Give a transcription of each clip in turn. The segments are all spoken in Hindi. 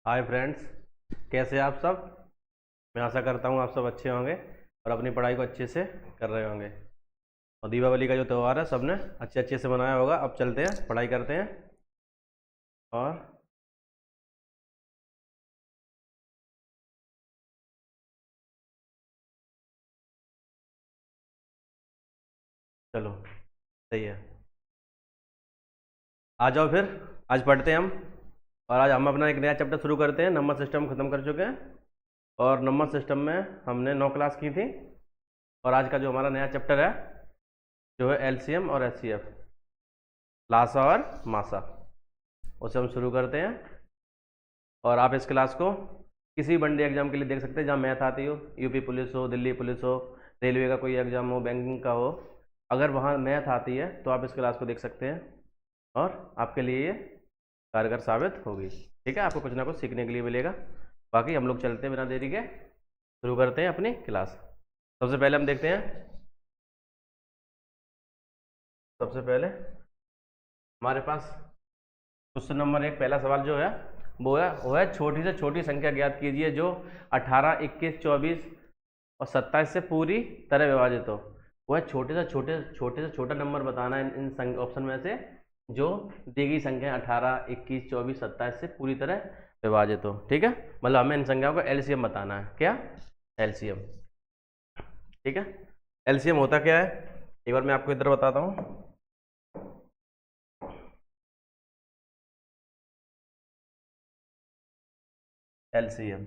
हाय फ्रेंड्स, कैसे हैं आप सब। मैं आशा करता हूँ आप सब अच्छे होंगे और अपनी पढ़ाई को अच्छे से कर रहे होंगे। और दीपावली का जो त्यौहार है सबने अच्छे अच्छे से मनाया होगा। अब चलते हैं, पढ़ाई करते हैं। और चलो, सही है। आ जाओ फिर, आज पढ़ते हैं हम। और आज हम अपना एक नया चैप्टर शुरू करते हैं। नंबर सिस्टम खत्म कर चुके हैं और नंबर सिस्टम में हमने 9 क्लास की थी। और आज का जो हमारा नया चैप्टर है जो है एलसीएम और एचसीएफ, लासा और मासा, उसे हम शुरू करते हैं। और आप इस क्लास को किसी वनडे एग्जाम के लिए देख सकते हैं, जहाँ मैथ आती हो, यूपी पुलिस हो, दिल्ली पुलिस हो, रेलवे का कोई एग्जाम हो, बैंकिंग का हो। अगर वहाँ मैथ आती है तो आप इस क्लास को देख सकते हैं और आपके लिए ये कारगर साबित होगी। ठीक है, आपको कुछ ना कुछ सीखने के लिए मिलेगा। बाकी हम लोग चलते हैं बिना देरी के, शुरू करते हैं अपनी क्लास। सबसे पहले हम देखते हैं, सबसे पहले हमारे पास क्वेश्चन नंबर 1, पहला सवाल जो है वो है छोटी से छोटी संख्या ज्ञात कीजिए जो 18, 21, 24 और 27 से पूरी तरह विभाजित हो। वो है छोटे से छोटा नंबर बताना है इन ऑप्शन में से जो दी गई संख्या 18, 21, 24, 27 से पूरी तरह विभाजित हो। ठीक है, मतलब हमें इन संख्याओं का एलसीएम बताना है। क्या? एलसीएम। ठीक है, एलसीएम होता क्या है एक बार मैं आपको इधर बताता हूँ। एलसीएम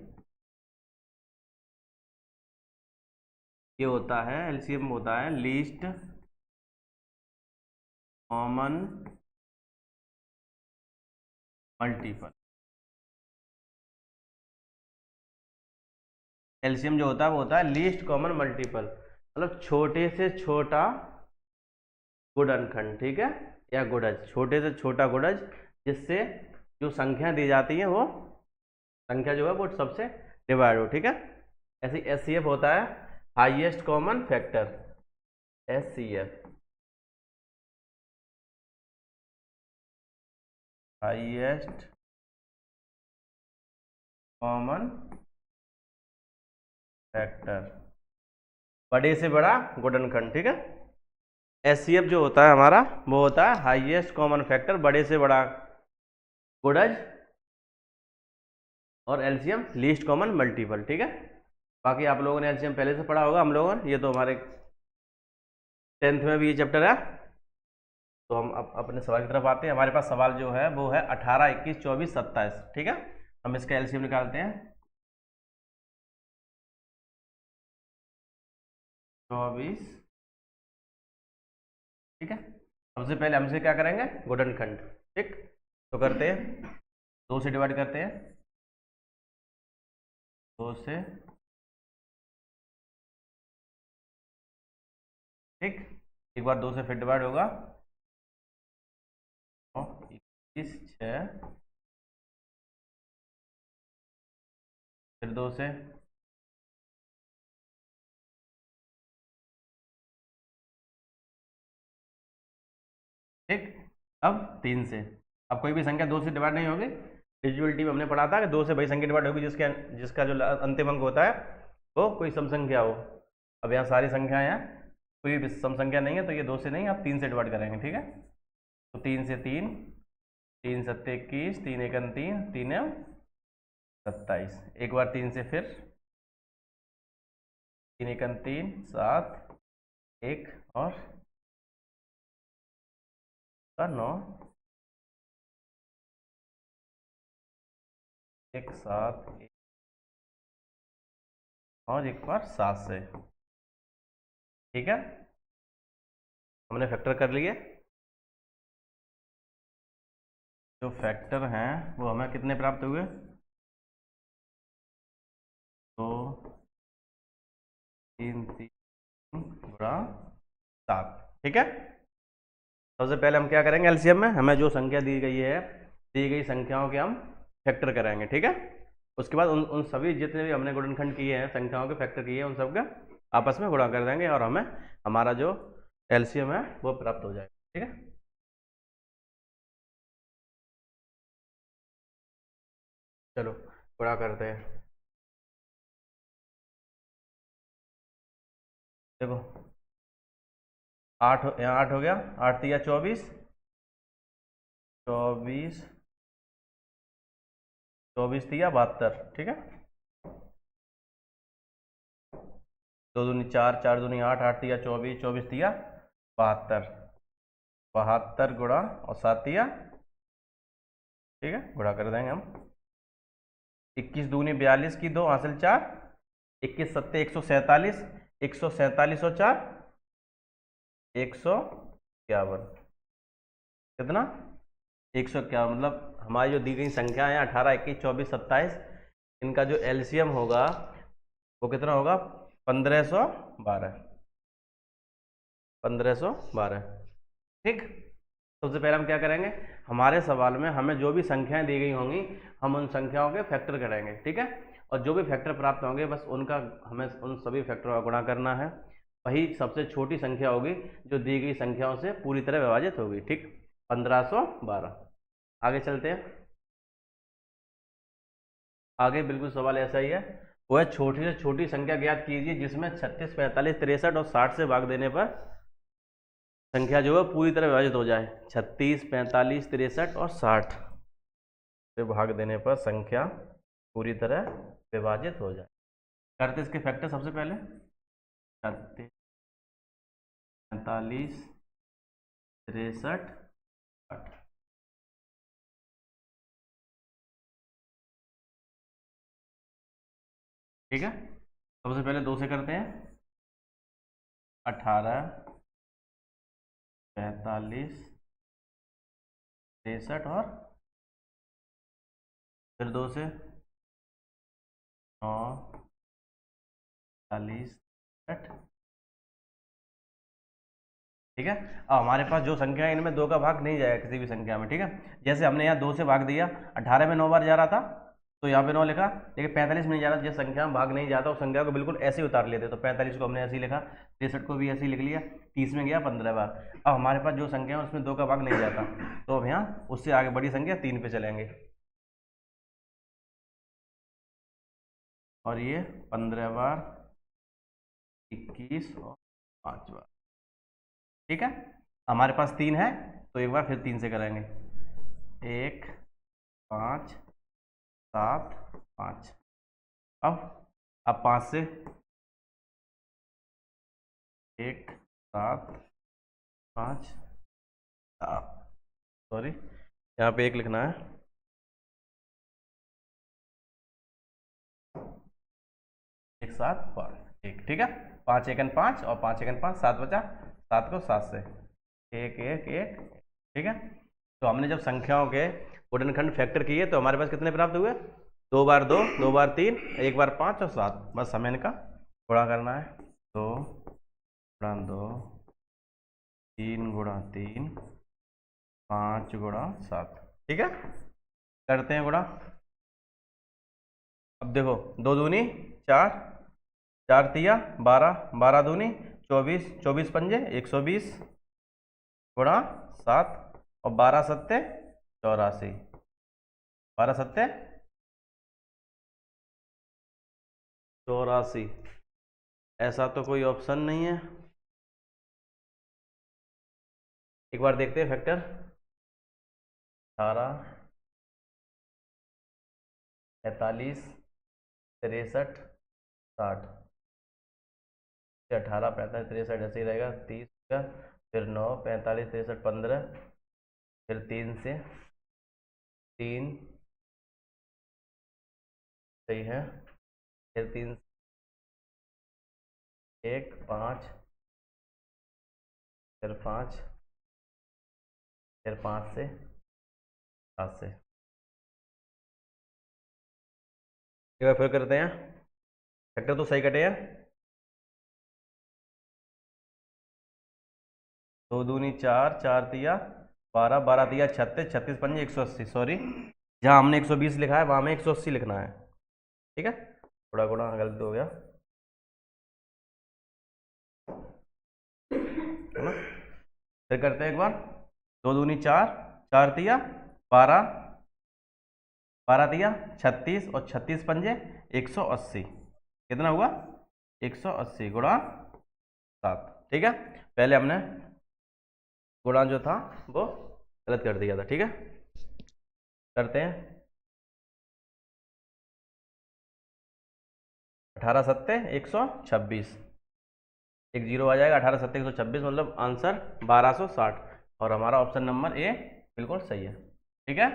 ये होता है, एलसीएम होता है लीस्ट कॉमन मल्टीपल। एलसीएम जो होता है वो होता है लीस्ट कॉमन मल्टीपल, मतलब छोटे से छोटा गुणनखंड। ठीक है, या गुणज, छोटे से छोटा गुणज जिससे जो संख्या दी जाती है वो संख्या जो है वो सबसे डिवाइड हो। ठीक है, ऐसे एचसीएफ होता है highest common factor. HCF highest common factor, बड़े से बड़ा गुणनखंड। ठीक है, एचसीएफ जो होता है हमारा वो होता है हाईएस्ट कॉमन फैक्टर, बड़े से बड़ा गुणज, और एलसीएम लीस्ट कॉमन मल्टीपल। ठीक है, बाकी आप लोगों ने एलसीएम पहले से पढ़ा होगा। हम लोगों ने, ये तो हमारे 10th में भी ये चैप्टर है। तो हम अब अपने सवाल की तरफ आते हैं। हमारे पास सवाल जो है वो है 18, 21, 24, 27। ठीक है, हम इसका एलसीएम निकालते हैं। 24। ठीक है, सबसे पहले हमसे क्या करेंगे, गुणनखंड। ठीक, तो करते हैं, 2 से डिवाइड करते हैं, 2 से। ठीक, एक बार 2 से फिर डिवाइड होगा, और 21, 6, फिर 2 से। ठीक, अब 3 से। अब कोई भी संख्या 2 से डिवाइड नहीं होगी। डिविजिबिलिटी में हमने पढ़ा था कि 2 से वही संख्या डिवाइड होगी जिसका जो अंतिम अंक होता है वो कोई सम संख्या हो। अब यहाँ सारी संख्याएं हैं, कोई भी सम संख्या नहीं है, तो ये 2 से नहीं, आप 3 से डिवाइड करेंगे। ठीक है, तो 3 से 3, 3 सत्ते 21, 3 एकम 3, 3 27। एक बार 3 से फिर, 3 एकम 3, 7, 1 और 9, 1, 7, 1 और एक बार 7 से। ठीक है, हमने फैक्टर कर लिए। जो फैक्टर हैं वो हमें कितने प्राप्त हुए, 2, 3, 3 गुणा 7। ठीक है, सबसे पहले हम क्या करेंगे, एलसीएम में हमें जो संख्या दी गई है, दी गई संख्याओं के हम फैक्टर करेंगे। ठीक है, उसके बाद उन सभी जितने भी हमने गुणनखंड किए हैं, संख्याओं के फैक्टर किए हैं, उन सब का आपस में गुणा कर देंगे और हमें हमारा जो एलसीएम है वो प्राप्त हो जाएगा। ठीक है, चलो गुणा करते हैं। देखो 8 यहाँ 8 हो गया, 8 तिया 24, 24 24 तिया 72, ठीक है। 2 दूनी 4, 4 दूनी 8, 8 तिया 24, 24 तिया 72, 72 गुणा और 7 तिया, ठीक है, गुणा कर देंगे हम। 21 दूनी 42 की 2 हासिल 4, 21 सत्ते 147, 147 और 4 151, कितना 151। मतलब हमारी जो दी गई संख्या है 18, 21, 24, 27, इनका जो एलसीएम होगा वो कितना होगा 1512, 1512, ठीक। सबसे पहले हम क्या करेंगे, हमारे सवाल में हमें जो भी संख्याएं दी गई होंगी हम उन संख्याओं के फैक्टर करेंगे, ठीक है। और जो भी फैक्टर प्राप्त होंगे बस उनका हमें उन सभी फैक्टरों का गुणा करना है। वही सबसे छोटी संख्या होगी जो दी गई संख्याओं से पूरी तरह विभाजित होगी, ठीक। 1512। आगे चलते हैं। आगे बिल्कुल सवाल ऐसा ही है, वो है छोटी से छोटी संख्या ज्ञात कीजिए जिसमें 36, 45, 63 और 60 से भाग देने पर संख्या जो है पूरी तरह विभाजित हो जाए। 36, 45, 63 और 60 से भाग देने पर संख्या पूरी तरह विभाजित हो जाए। करते इसके फैक्टर सबसे पहले 36, 45, 63, 60, ठीक है। सबसे पहले 2 से करते हैं, 18, 45, 63 और फिर 2 से 9, 40, 60, ठीक है। अब हमारे पास जो संख्या है इनमें 2 का भाग नहीं जाएगा किसी भी संख्या में, ठीक है। जैसे हमने यहाँ 2 से भाग दिया, 18 में 9 बार जा रहा था तो यहाँ पे 9 लिखा, लेकिन 45 में नहीं जा रहा, जिस संख्या में भाग नहीं जाता उस संख्या को बिल्कुल ऐसे ही उतार लेते, तो 45 को हमने ऐसे ही लिखा, 63 को भी ऐसे ही लिख लिया, 30 में गया 15 बार। अब हमारे पास जो संख्या है उसमें 2 का भाग नहीं जाता, तो अब यहाँ उससे आगे बड़ी संख्या 3 पे चलेंगे, और ये 15 बार, 21 और 5 बार, ठीक है। हमारे पास 3 है तो एक बार फिर 3 से करेंगे, 1, 5, 7, 5। अब 5 से 1, 7, 5, 7, सॉरी यहाँ पे 1 लिखना है, 1, 7, 5, 1, ठीक है। 5 1 5 और 5 1 5, 7 बचा, 7 को 7 से 1 1 1, ठीक है। तो हमने जब संख्याओं के गुणनखंड फैक्टर किए तो हमारे पास कितने प्राप्त हुए, 2 बार 2, 2 बार 3, 1 बार 5 और 7। बस हमें इनका गुणा करना है, 2 गुणा 2, 3 गुणा 3, 5 गुणा 7, ठीक है। करते हैं गुणा। अब देखो 2 दूनी 4, 4 तिया 12, 12 दूनी 24, 24 पंजे 120 गुणा 7 और 12 सत्ते 84, 12 सत्ते 84। ऐसा तो कोई ऑप्शन नहीं है, एक बार देखते हैं फैक्टर। 18, 45, 63, 60, 18, 45, 63 ऐसे ही रहेगा, 30 का, फिर 9, 45, 63, 15, फिर 3 से 3 सही है, फिर 3 1 5, फिर 5, फिर 5 से 7 से, एक बार फिर करते हैं। फैक्टर तो सही कटे हैं, 2 दूनी 4, 4 तिया 12, 12 तिया 36, 36 पंजे 180, सॉरी जहाँ हमने 120 लिखा है वहाँ हमें 180 लिखना है, ठीक है। थोड़ा गुणा गलत हो गया, है ना। फिर करते हैं एक बार, 2 दूनी 4, 4 तिया 12, 12 दिया 36 और 36 पंजे 180, कितना हुआ 180 गुणा 7। ठीक है, पहले हमने गुणा जो था वो गलत कर दिया था। ठीक है, करते हैं 18 सत्ते 126, एक जीरो आ जाएगा, 18 सत्ते 126 मतलब आंसर 1260 और हमारा ऑप्शन नंबर ए बिल्कुल सही है। ठीक है,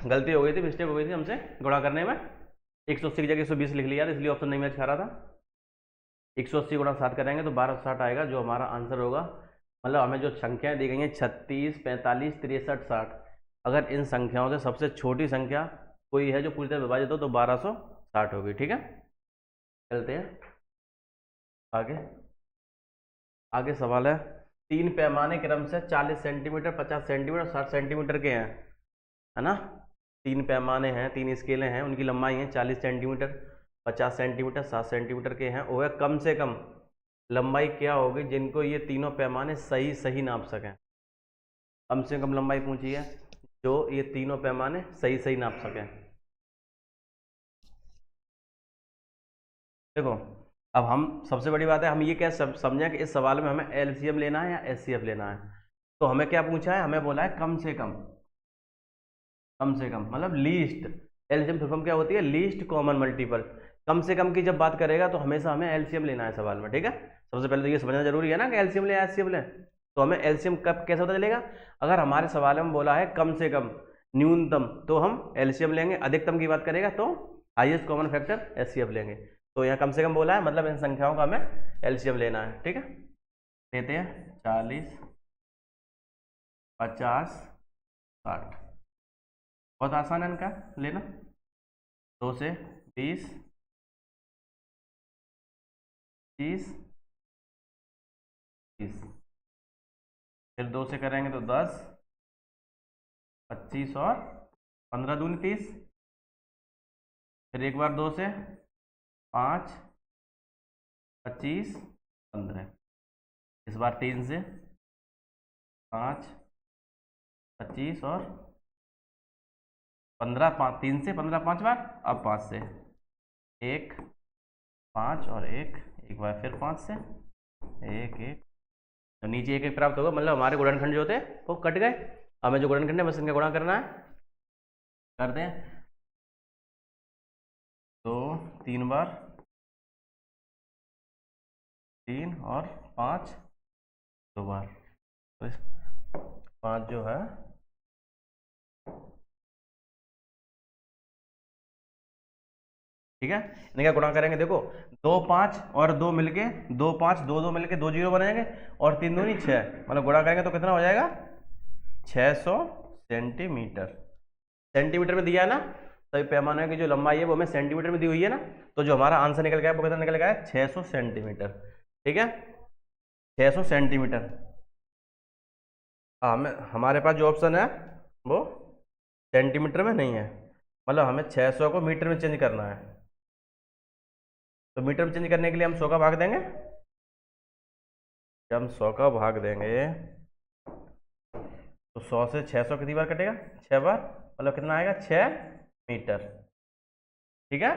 गलती हो गई थी, मिस्टेक हो गई थी हमसे गुणा करने में, 180 की जगह 120 लिख लिया था, इसलिए ऑप्शन नहीं मैच खा रहा था। 180 गुणा 7 करेंगे तो 1260 आएगा, जो हमारा आंसर होगा। मतलब हमें जो संख्याएं दी गई हैं 36, 45, 63, 60, अगर इन संख्याओं से सबसे छोटी संख्या कोई है जो पूरी तरह विभाजित हो तो 1260 होगी। ठीक है, चलते हैं आगे। आगे सवाल है, 3 पैमाने क्रम से 40 सेंटीमीटर, 50 सेंटीमीटर, 60 सेंटीमीटर के हैं, है ना। 3 पैमाने हैं, 3 स्केलें हैं, उनकी लंबाई है 40 सेंटीमीटर, 50 सेंटीमीटर, 60 सेंटीमीटर के हैं। वह कम से कम लंबाई क्या होगी जिनको ये तीनों पैमाने सही सही नाप सकें। कम से कम लंबाई पूछी है जो ये तीनों पैमाने सही सही नाप सकें। देखो, अब हम सबसे बड़ी बात है, हम ये क्या समझें कि इस सवाल में हमें एलसीएम लेना है या एचसीएफ लेना है। तो हमें क्या पूछा है, हमें बोला है कम से कम, कम से कम मतलब लीस्ट। एलसीएम फुल फॉर्म क्या होती है, लीस्ट कॉमन मल्टीपल। कम से कम की जब बात करेगा तो हमेशा हमें एलसीएम लेना है सवाल में। ठीक है, सबसे पहले तो ये समझना जरूरी है ना कि एलसीएम ले एचसीएफ ले। तो हमें एलसीएम कब कैसे पता चलेगा, अगर हमारे सवाल में बोला है कम से कम न्यूनतम तो हम एलसीएम लेंगे, अधिकतम की बात करेगा तो हाईएस्ट कॉमन फैक्टर एचसीएफ लेंगे। तो यहाँ कम से कम बोला है मतलब इन संख्याओं का हमें एलसीएम लेना है। ठीक है, लेते हैं 40, 50, 60, बहुत आसान है इनका लेना। 2 से 20, 30, 30, फिर 2 से करेंगे तो 10, 25 और 15 दूनी 30, फिर एक बार 2 से 5, 25, 15, इस बार 3 से 5, 25 और 15, 5, 3 से 15 5 बार, अब 5 से 1, 5 और 1, एक बार फिर 5 से 1 1, तो नीचे 1 1 प्राप्त होगा, मतलब हमारे गुणनखंड जो थे वो कट गए। हमें जो गुणनखंड है बस इनका गुणा करना है, करते हैं। तो 3 बार 3 और 5 2 बार, तो 5 जो है ठीक है, इनका गुणा करेंगे। देखो 2 5 और 2 मिलके 2 5 2 2 मिलके 2 जीरो बनेंगे और 3 दूनी 6, मतलब गुणा करेंगे तो कितना हो जाएगा 600 सेंटीमीटर। सेंटीमीटर में दिया है ना, सभी पैमाने की जो लंबाई है वो हमें सेंटीमीटर में दी हुई है ना, तो जो हमारा आंसर निकल गया है वो कितना निकल गया है 600 सेंटीमीटर। ठीक है, 600 सेंटीमीटर। हमारे पास जो ऑप्शन है वो सेंटीमीटर में नहीं है, मतलब हमें 600 को मीटर में चेंज करना है। तो मीटर में चेंज करने के लिए हम 100 का भाग देंगे, जब हम 100 का भाग देंगे तो 100 से 600 कितनी बार कटेगा 6 बार, मतलब कितना आएगा 6 मीटर। ठीक है,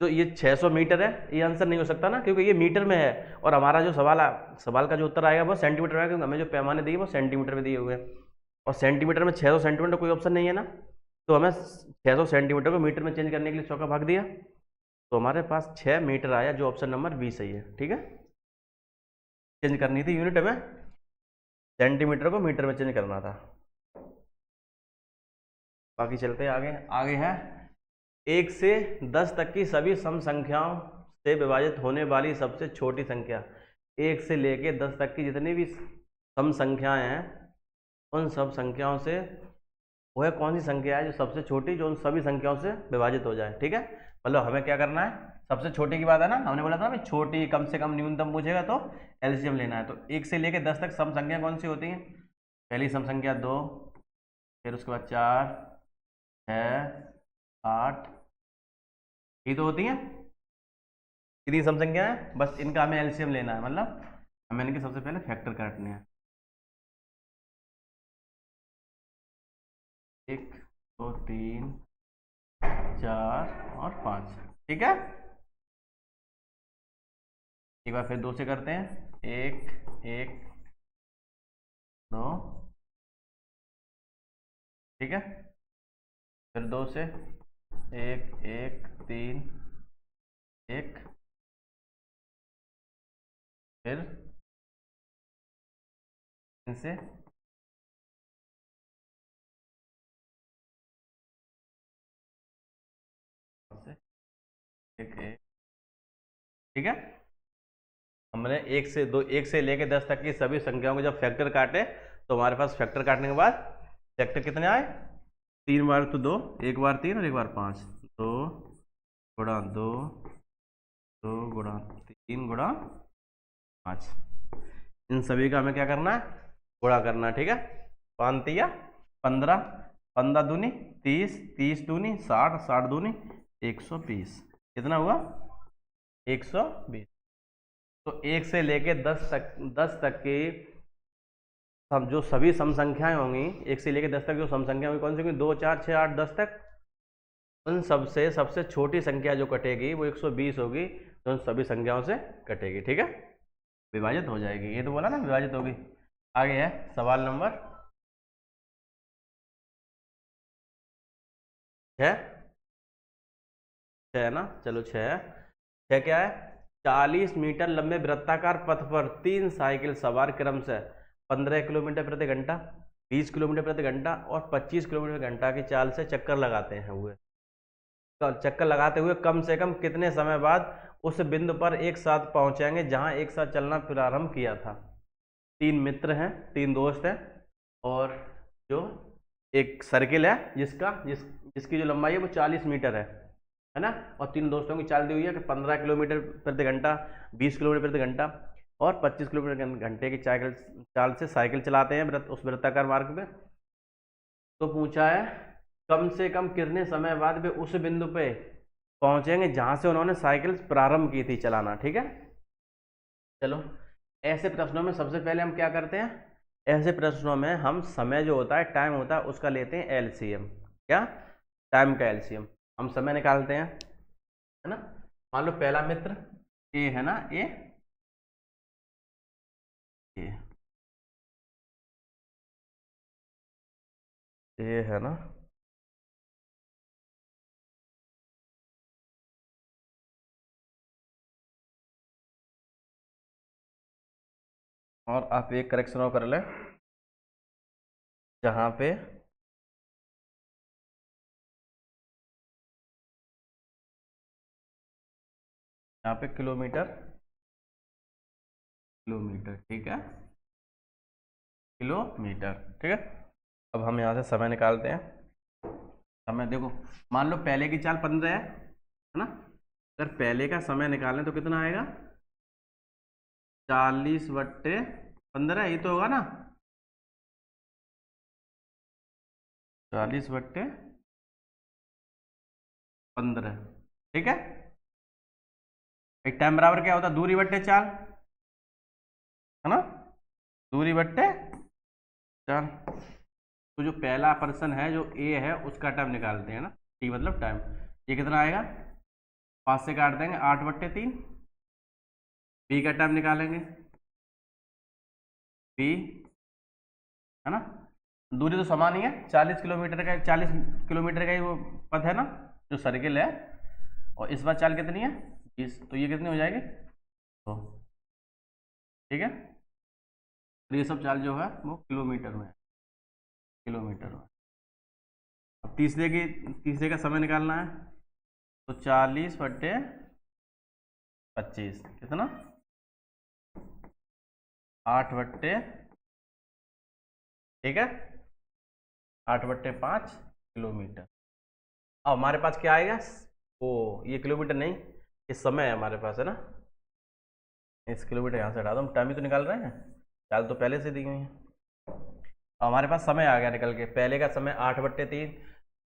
तो ये 600 मीटर है, ये आंसर नहीं हो सकता ना, क्योंकि ये मीटर में है और हमारा जो सवाल का जो उत्तर आएगा वो सेंटीमीटर में आएगा, क्योंकि हमें जो पैमाने दिए वो सेंटीमीटर में दिए हुए हैं और सेंटीमीटर में 600 सेंटीमीटर कोई ऑप्शन नहीं है ना, तो हमें 600 सेंटीमीटर को मीटर में चेंज करने के लिए 100 का भाग दिया, तो हमारे पास 6 मीटर आया, जो ऑप्शन नंबर बी सही है। ठीक है, चेंज करनी थी यूनिट में, सेंटीमीटर को मीटर में चेंज करना था। बाकी चलते हैं आगे। आगे है 1 से 10 तक की सभी सम संख्याओं से विभाजित होने वाली सबसे छोटी संख्या। 1 से लेके 10 तक की जितनी भी सम संख्याएं हैं उन सब संख्याओं से वह कौन सी संख्या है जो सबसे छोटी, जो उन सभी संख्याओं से विभाजित हो जाए। ठीक है, मतलब हमें क्या करना है, सबसे छोटी की बात है ना, हमने बोला था भाई छोटी कम से कम न्यूनतम पूछेगा तो एलसीएम लेना है। तो 1 से लेके 10 तक सम संख्या कौन सी होती हैं, पहली सम संख्या 2, फिर उसके बाद 4, 6, 8, ये तो होती हैं, कितनी सम संख्या है, बस इनका हमें एलसीएम लेना है, मतलब हमें इनके सबसे पहले फैक्टर काटने हैं। 1 2 3 4 और 5। ठीक है, एक बार फिर 2 से करते हैं। 1 1 2, ठीक है, फिर 2 से 1 1 3 1, फिर 3 से 1 1, ठीक है। हमने 1 से लेके 10 तक की सभी संख्याओं को जब फैक्टर काटे तो हमारे पास फैक्टर काटने के बाद फैक्टर कितने आए? 3 बार तो 2, एक बार 3 और एक बार 5। 2 गुणा 2, 2 गुणा 3 गुणा 5। इन सभी का हमें क्या करना है? गुणा करना है। ठीक है, 5 तिया 15, 15 दूनी 30, 30 दूनी 60, 60 दूनी 120। कितना हुआ? 120। तो 1 से लेके 10 तक की हम जो सभी सम संख्याएं होंगी, 1 से लेके 10 तक जो सम संख्या होंगी कौन सी होंगी? 2 4 6 8 10 तक। उन सबसे सबसे छोटी संख्या जो कटेगी वो 120 होगी, तो उन सभी संख्याओं से कटेगी। ठीक है, विभाजित हो जाएगी। ये तो बोला ना विभाजित होगी। आगे है सवाल नंबर 6 है ना। चलो 6 है। 6 क्या है? 40 मीटर लंबे वृत्ताकार पथ पर 3 साइकिल सवार क्रम से 15 किलोमीटर प्रति घंटा, 20 किलोमीटर प्रति घंटा और 25 किलोमीटर प्रति घंटा की चाल से चक्कर लगाते हैं हुए। तो चक्कर लगाते हुए कम से कम कितने समय बाद उस बिंदु पर एक साथ पहुंचेंगे जहां एक साथ चलना प्रारंभ किया था? 3 मित्र हैं, 3 दोस्त हैं, और जो एक सर्किल है जिसकी जो लंबाई है वो 40 मीटर है ना। और 3 दोस्तों की चाल दी हुई है कि 15 किलोमीटर प्रति घंटा, 20 किलोमीटर प्रति घंटा और 25 किलोमीटर घंटे की चाल से साइकिल चलाते हैं उस वृत्ताकार मार्ग में। तो पूछा है कम से कम कितने समय बाद वे उस बिंदु पे पहुंचेंगे जहां से उन्होंने साइकिल प्रारंभ की थी चलाना। ठीक है, चलो ऐसे प्रश्नों में सबसे पहले हम क्या करते हैं? ऐसे प्रश्नों में हम समय जो होता है, टाइम होता है, उसका लेते हैं एलसीएम। क्या? टाइम का एलसीएम। हम समय निकालते हैं, है ना। मान लो पहला मित्र ए है ना, ए है ना। और आप एक करेक्शन और कर लें, जहां पे यहाँ पे किलोमीटर, किलोमीटर, ठीक है, किलोमीटर। ठीक है, अब हम यहाँ से समय निकालते हैं। समय देखो, मान लो पहले की चाल 15 है ना। अगर पहले का समय निकालें तो कितना आएगा? 40/15, ये तो होगा ना। 40/15, ठीक है। एक टाइम बराबर क्या होता है? दूरी बट्टे चाल, है ना, दूरी बट्टे चाल। तो जो पहला पर्सन है जो ए है उसका टाइम निकालते हैं ना, टी मतलब टाइम। ये कितना आएगा? 5 से काट देंगे, 8/3। बी का टाइम निकालेंगे, बी, है ना। दूरी तो समान ही है, 40 किलोमीटर का, 40 किलोमीटर का ही वो पथ है ना जो सर्किल है। और इस बार चाल कितनी है? 20। तो ये कितनी हो जाएगी? तो ठीक है, तो ये सब चाल जो है वो किलोमीटर में है, किलोमीटर में। अब तीसरे का समय निकालना है, तो 40/25 कितना? 8/, ठीक है, 8/5 किलोमीटर। अब हमारे पास क्या आएगा? ओ, ये किलोमीटर नहीं, ये समय है हमारे पास, है ना। इस किलोमीटर यहाँ से हटा दो, हम टाइम ही तो निकाल रहे हैं, चाल तो पहले से दी हुई है। अब हमारे पास समय आ गया निकल के। पहले का समय 8/3,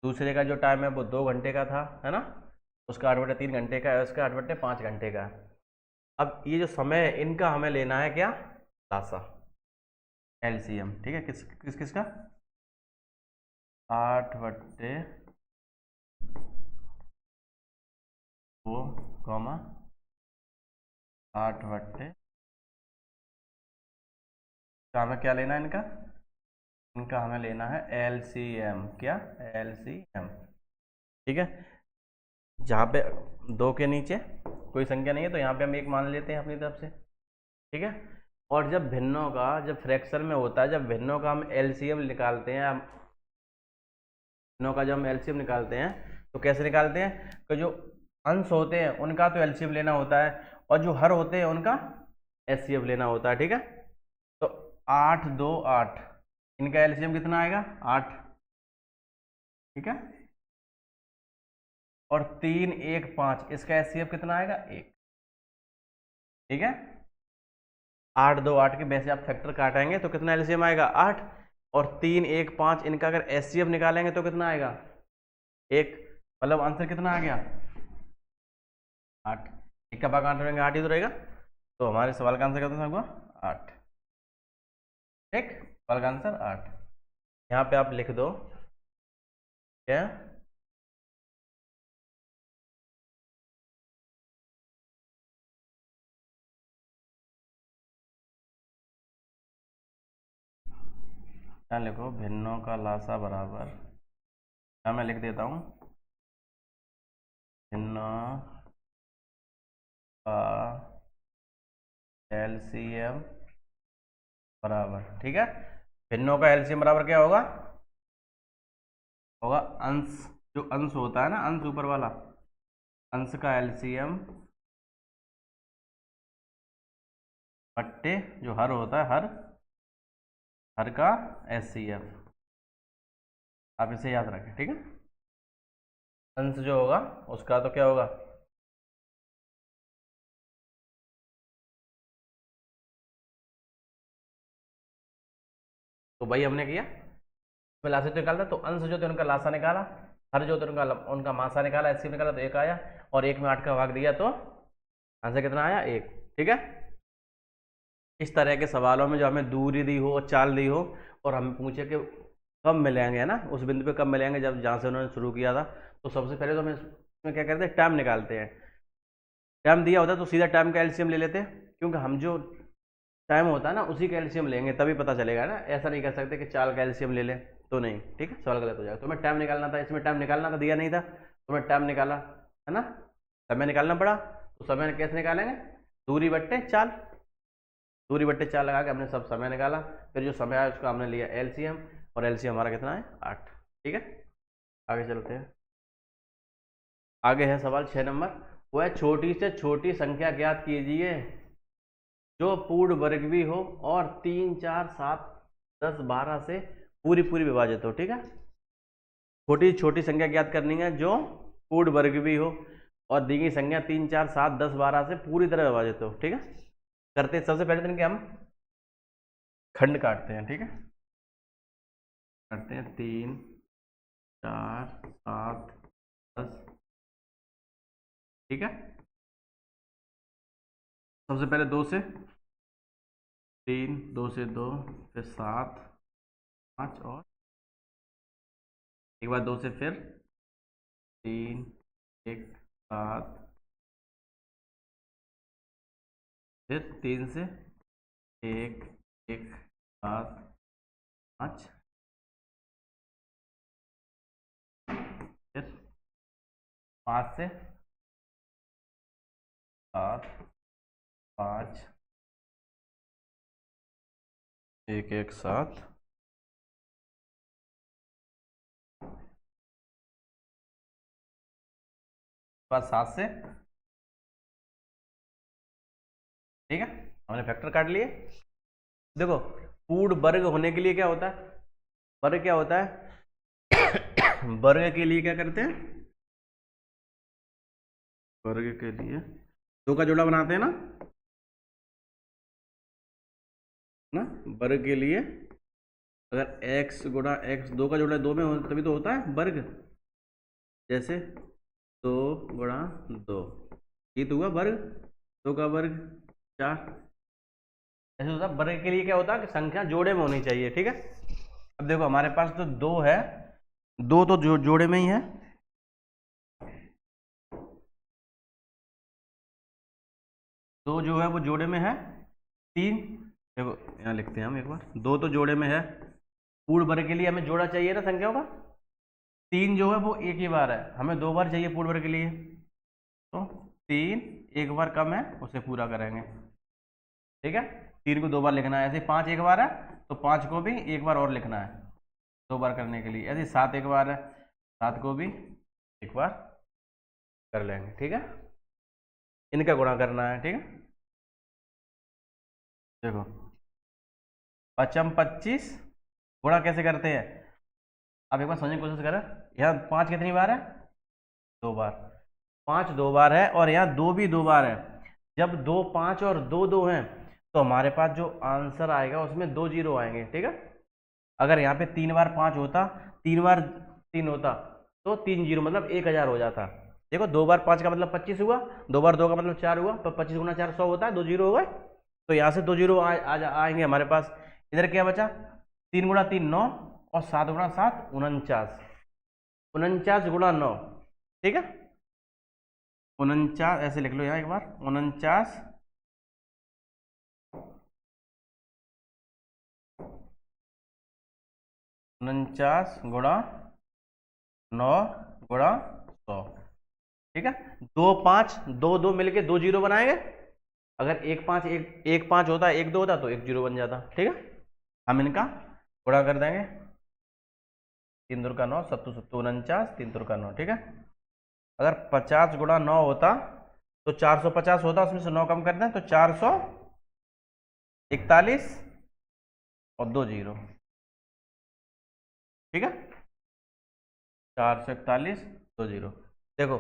दूसरे का जो टाइम है वो 2 घंटे का था, है ना। उसका 8/3 घंटे का है, उसका 8/5 घंटे का है। अब ये जो समय है इनका हमें लेना है क्या? लासा, एलसीएम। ठीक है, किस किस किसका? 8/2 कॉमा 8/, तो हमें क्या लेना है इनका हमें लेना है LCM। क्या? LCM। ठीक है, जहाँ पे 2 के नीचे कोई संख्या नहीं है तो यहाँ पे हम 1 मान लेते हैं अपनी तरफ से। ठीक है, और जब भिन्नों का, जब फ्रैक्शन में होता है, जब भिन्नों का हम LCM निकालते हैं, भिन्नों का जब हम LCM निकालते हैं तो कैसे निकालते हैं कि जो अंश होते हैं उनका तो LCM लेना होता है और जो हर होते हैं उनका HCF लेना होता है। ठीक है, तो 8 2 8, इनका LCM कितना आएगा? 8। ठीक है, और 3 1 5, इसका HCF कितना आएगा? 1। ठीक है, 8 2 8 के वैसे आप फैक्टर काटेंगे तो कितना LCM आएगा? 8। और 3 1 5, इनका अगर HCF निकालेंगे तो कितना आएगा? 1। मतलब आंसर कितना आ गया? 8। 1 का भाग 8 रहेंगे, 8 ही तो रहेगा। तो हमारे सवाल का आंसर कितना होगा? 8। ठीक, सवाल का आंसर 8। यहाँ पे आप लिख दो क्या? क्या लिखो? भिन्नों का लासा बराबर, क्या मैं लिख देता हूँ, भिन्नों का LCM बराबर। ठीक है, भिन्नों का LCM बराबर क्या होगा? अंश, जो अंश होता है ना, अंश ऊपर वाला, अंश का LCM बट्टे जो हर होता है, हर का HCF। आप इसे याद रखें। ठीक है, अंश जो होगा उसका तो क्या होगा? तो भाई हमने किया, लासा तो निकालता, तो अंश जो थे उनका लासा निकाला, हर जो थे उनका मासा निकाला, HCF निकाला, तो 1 आया, और 1 में 8 का भाग दिया तो आंसर कितना आया? 1। ठीक है, इस तरह के सवालों में जो हमें दूरी दी हो और चाल दी हो और हमें पूछे कि कब मिलेंगे, है ना, उस बिंदु पे कब मिलेंगे जब जहाँ से उन्होंने शुरू किया था, तो सबसे पहले तो हमें इसमें क्या करते हैं? टाइम निकालते हैं। टाइम दिया होता है तो सीधा टाइम का LCM ले लेते हैं, क्योंकि हम जो टाइम होता है ना उसी का LCM लेंगे तभी पता चलेगा ना। ऐसा नहीं कर सकते कि चाल का LCM ले लें, तो नहीं। ठीक है, सवाल गलत हो जाएगा। तो मैं टाइम निकालना था, इसमें टाइम निकालना था, दिया नहीं था तो मैं टाइम निकाला, है ना, समय निकालना पड़ा। तो समय कैसे निकालेंगे? दूरी बट्टे चाल, दूरी बट्टे चाल लगा के हमने सब समय निकाला, फिर जो समय आया उसका हमने लिया LCM, और LCM हमारा कितना है? 8। ठीक है, आगे चलते हैं। आगे है सवाल 6 नंबर, वह छोटी से छोटी संख्या ज्ञात कीजिए जो पूर्ण वर्ग भी हो और 3 4 7 10 12 से पूरी विभाजित हो। ठीक है, छोटी छोटी संख्या ज्ञात करनी है जो पूर्ण वर्ग भी हो और दी गई संख्या 3 4 7 10 12 से पूरी तरह विभाजित हो। ठीक है, करते सबसे पहले दिन के हम खंड काटते हैं। ठीक है, करते हैं 3 4 7 10। ठीक है, सबसे पहले 2 से 3, 2 से 2, फिर 7 5, और एक बार 2 से फिर 3 1 7, फिर 3 से 1 1 7 5, फिर 5 से 7 5 1 1 7, बाद 7 से। ठीक है, हमने फैक्टर काट लिए। देखो, पूर्ण वर्ग होने के लिए क्या होता है? वर्ग क्या होता है? वर्ग के लिए क्या करते हैं? वर्ग के लिए 2 का जोड़ा बनाते हैं ना, वर्ग के लिए अगर x गुणा x, 2 का जोड़ा 2 में हो तभी तो होता है वर्ग। जैसे 2 गुणा 2, ये तो हुआ वर्ग, 2 का वर्ग 4। ऐसे होता है। वर्ग के लिए क्या होता है कि संख्या जोड़े में होनी चाहिए। ठीक है, अब देखो हमारे पास तो 2 है दो तो जोड़े में ही है, दो जो है वो जोड़े में है, तीन देखो यहाँ लिखते हैं हम एक बार, दो तो जोड़े में है, पूर्ण वर्ग के लिए हमें जोड़ा चाहिए ना संख्याओं का, तीन जो है वो एक ही बार है, हमें दो बार चाहिए पूर्ण वर्ग के लिए, तो तीन एक बार कम है उसे पूरा करेंगे, ठीक है। तीन को दो बार लिखना है, ऐसे पाँच एक बार है तो पाँच को भी एक बार और लिखना है दो बार करने के लिए, ऐसे सात एक बार है, सात को भी एक बार कर लेंगे, ठीक है। इनका गुणा करना है, ठीक है। देखो पचम 25 गुणा कैसे करते हैं, अब एक बार समझने की कोशिश करें। यहाँ पाँच कितनी बार है, दो बार, पाँच दो बार है, और यहाँ दो भी दो बार है। जब दो पाँच और दो दो हैं तो हमारे पास जो आंसर आएगा उसमें दो जीरो आएंगे, ठीक है। अगर यहाँ पे तीन बार पाँच होता, तीन बार तीन होता, तो तीन जीरो मतलब 1000 हो जाता। देखो दो बार पाँच का मतलब 25 हुआ, दो बार दो का मतलब 4 हुआ, तो 25 गुना 4 100 होता है, दो जीरो हो गए, तो यहाँ से दो जीरो आएंगे हमारे पास। इधर क्या बचा, तीन गुणा तीन 9, और सात गुणा सात 49, 49 गुणा 9, ठीक है। 49 ऐसे लिख लो यहाँ एक बार, 49 गुणा 9 गुणा 100, ठीक है। दो पाँच दो दो मिलके दो जीरो बनाएंगे, अगर एक पाँच एक पाँच होता, एक दो होता तो एक जीरो बन जाता, ठीक है। हम इनका गुणा कर देंगे, तीन दूर का 9, सत्तू सत्तू 49, तीन दूर का 9, ठीक है। अगर 50 गुणा 9 होता तो 450 होता, उसमें से 9 कम कर दें तो 441 और दो जीरो, ठीक है। 441 दो जीरो। देखो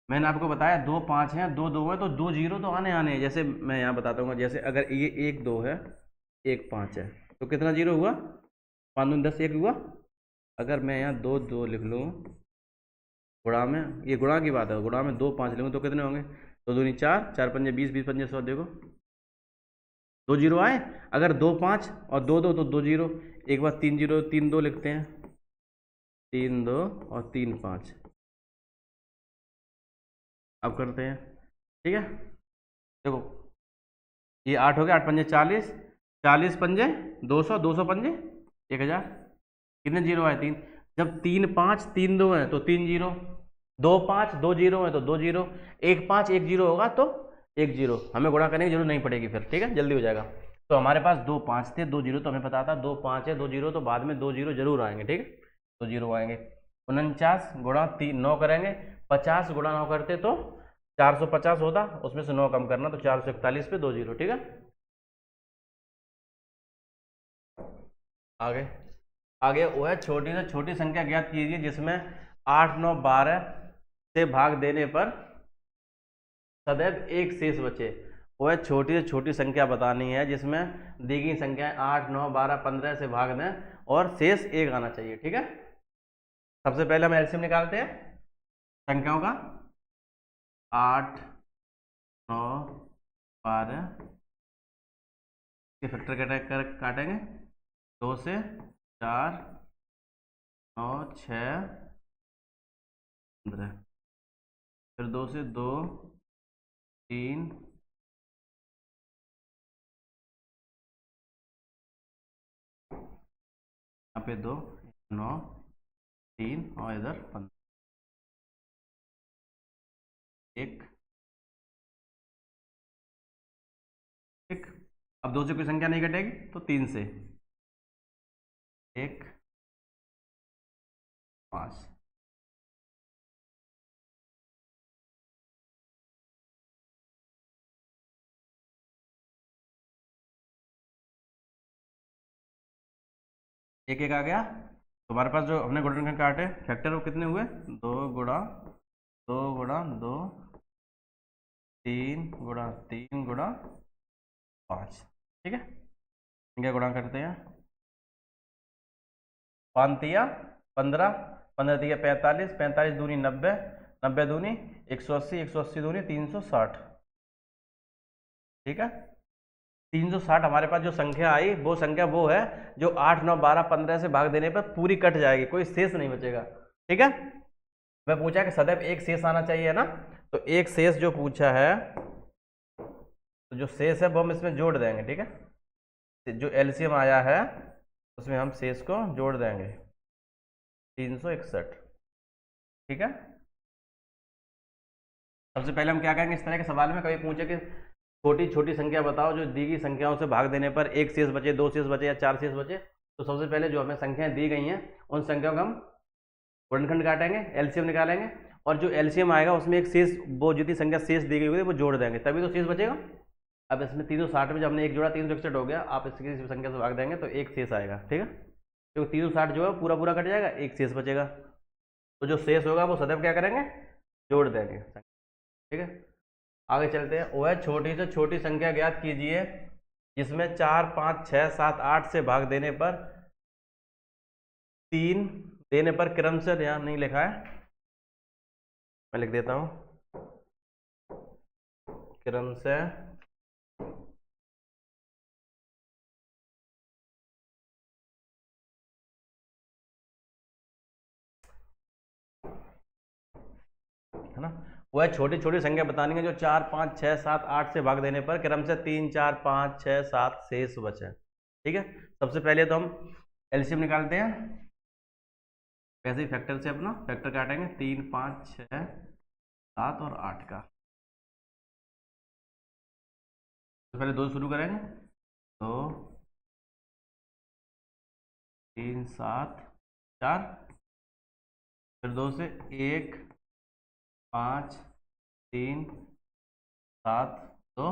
मैंने आपको बताया दो पाँच हैं, दो दो है, तो दो जीरो तो आने आने हैं। जैसे मैं यहाँ बताता हूँ, जैसे अगर ये एक दो है, एक पाँच है, तो कितना जीरो हुआ, 5 दूनी 10 एक हुआ। अगर मैं यहाँ दो दो लिख लूँ गुणा में, ये गुणा की बात है, गुणा में दो पाँच लिखूँ तो कितने होंगे, दो दूनी चार, चार पंजे 20, 20 पंजे 100, देखो दो जीरो आए। अगर दो पाँच और दो दो तो दो जीरो, एक बार तीन जीरो तीन दो लिखते हैं, तीन दो और तीन पाँच, अब करते हैं, ठीक है। देखो ये 8 हो गया, 8 पंजे 40, 40 पंजे 200, 200 पंजे 1000, कितने जीरो आए, तीन। जब तीन पाँच तीन दो है तो तीन जीरो, दो पाँच दो जीरो है तो दो जीरो, एक पाँच एक जीरो होगा तो एक जीरो, हमें गुणा करने की जरूरत नहीं पड़ेगी फिर, ठीक है, जल्दी हो जाएगा। तो हमारे पास दो पाँच थे, दो जीरो तो हमें पता था, दो पाँच है दो जीरो, तो बाद में दो जीरो जरूर आएंगे, ठीक है, दो जीरो आएंगे। 49 गुणा तीन 9 करेंगे, 50 गुणा 9 करते तो 450 होता, उसमें से 9 कम करना तो 441 पे दो जीरो, ठीक है। आगे आगे वो है छोटी से छोटी संख्या ज्ञात कीजिए जिसमें 8 9 12 से भाग देने पर सदैव एक शेष बचे। वो है छोटी से छोटी संख्या बतानी है जिसमें दी गई संख्याएं 8 9 12 15 से भाग दें और शेष एक आना चाहिए, ठीक है। सबसे पहले हम एलसीएम निकालते हैं संख्याओं का, 8 9 12 के फैक्टर काटेंगे, 2 से 4 9 6 15, फिर 2 से 2 3 यहाँ पे 2 9 3 और इधर 15, एक, ठीक। अब दो से कोई संख्या नहीं घटेगी तो तीन से, एक 5, एक एक आ गया। तो हमारे पास जो हमने गुणनखंड काटे फैक्टर वो कितने हुए, दो गुणा दो, तीन गुणा 5, ठीक है। इनका गुणा करते हैं, 5 तिया 15, 15 तिया 45, 45 दूनी 90, 90 दूनी 180, 180 दूनी 360, ठीक है। 360 हमारे पास जो संख्या आई वो संख्या वो है जो 8, 9, 12, 15 से भाग देने पर पूरी कट जाएगी, कोई शेष नहीं बचेगा। ठीक है, मैं पूछा कि सदैव एक शेष आना चाहिए, है ना, तो एक शेष जो पूछा है, तो जो शेष है वो हम इसमें जोड़ देंगे। ठीक है, जो एलसीएम आया है उसमें हम शेष को जोड़ देंगे 361। ठीक है, सबसे पहले हम क्या करेंगे, इस तरह के सवाल में कभी पूछे कि छोटी छोटी संख्या बताओ जो दी गई संख्याओं से भाग देने पर एक शेष बचे, दो शेष बचे या चार शेष बचे, तो सबसे पहले जो हमें संख्याएं दी गई हैं उन संख्याओं का हम गुणनखंड काटेंगे, एलसीएम निकालेंगे, और जो एलसीएम आएगा उसमें एक शेष, वो जितनी संख्या शेष दी गई होगी वो जोड़ देंगे, तभी तो शेष बचेगा। अब इसमें 360 में जब हमने एक जोड़ा 361 हो गया, आप इसकी किसी संख्या से भाग देंगे तो एक शेष आएगा। ठीक है, क्योंकि 360 जो है पूरा पूरा कट जाएगा, एक शेष बचेगा, तो जो शेष होगा वो सदैव क्या करेंगे, जोड़ देंगे। ठीक है, आगे चलते हैं। वह छोटी से छोटी संख्या ज्ञात कीजिए जिसमें 4, 5, 6, 7, 8 से भाग देने पर 3 देने पर क्रमशः, यहाँ नहीं लिखा है, मैं लिख देता हूं, क्रमशः है ना, वह छोटी छोटी संख्या बतानी है जो 4, 5, 6, 7, 8 से भाग देने पर क्रमशः 3, 4, 5, 6, 7 शेष बचे। ठीक है, सबसे पहले तो हम एलसीएम निकालते हैं, वैसे ही फैक्टर से अपना फैक्टर काटेंगे, 3, 5, 6, 7 और 8 का। तो पहले 2 शुरू करेंगे, 2, 3, 7, 4, फिर 2 से 1, 5, 3, 7, 2,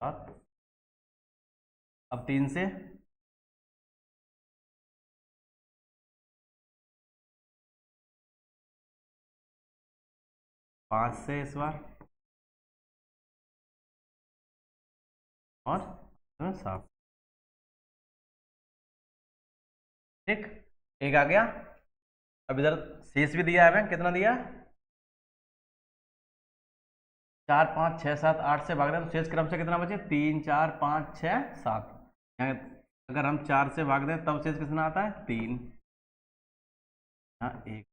सात। अब 3 से 5 से इस बार, और 7। ठीक, एक आ गया। अब इधर शेष भी दिया है, हमें कितना दिया, 4, 5, 6, 7, 8 से भाग दें तो शेष क्रम से कितना बचे, 3, 4, 5, 6, 7। अगर हम 4 से भाग दें तब शेष कितना आता है, 3, 1।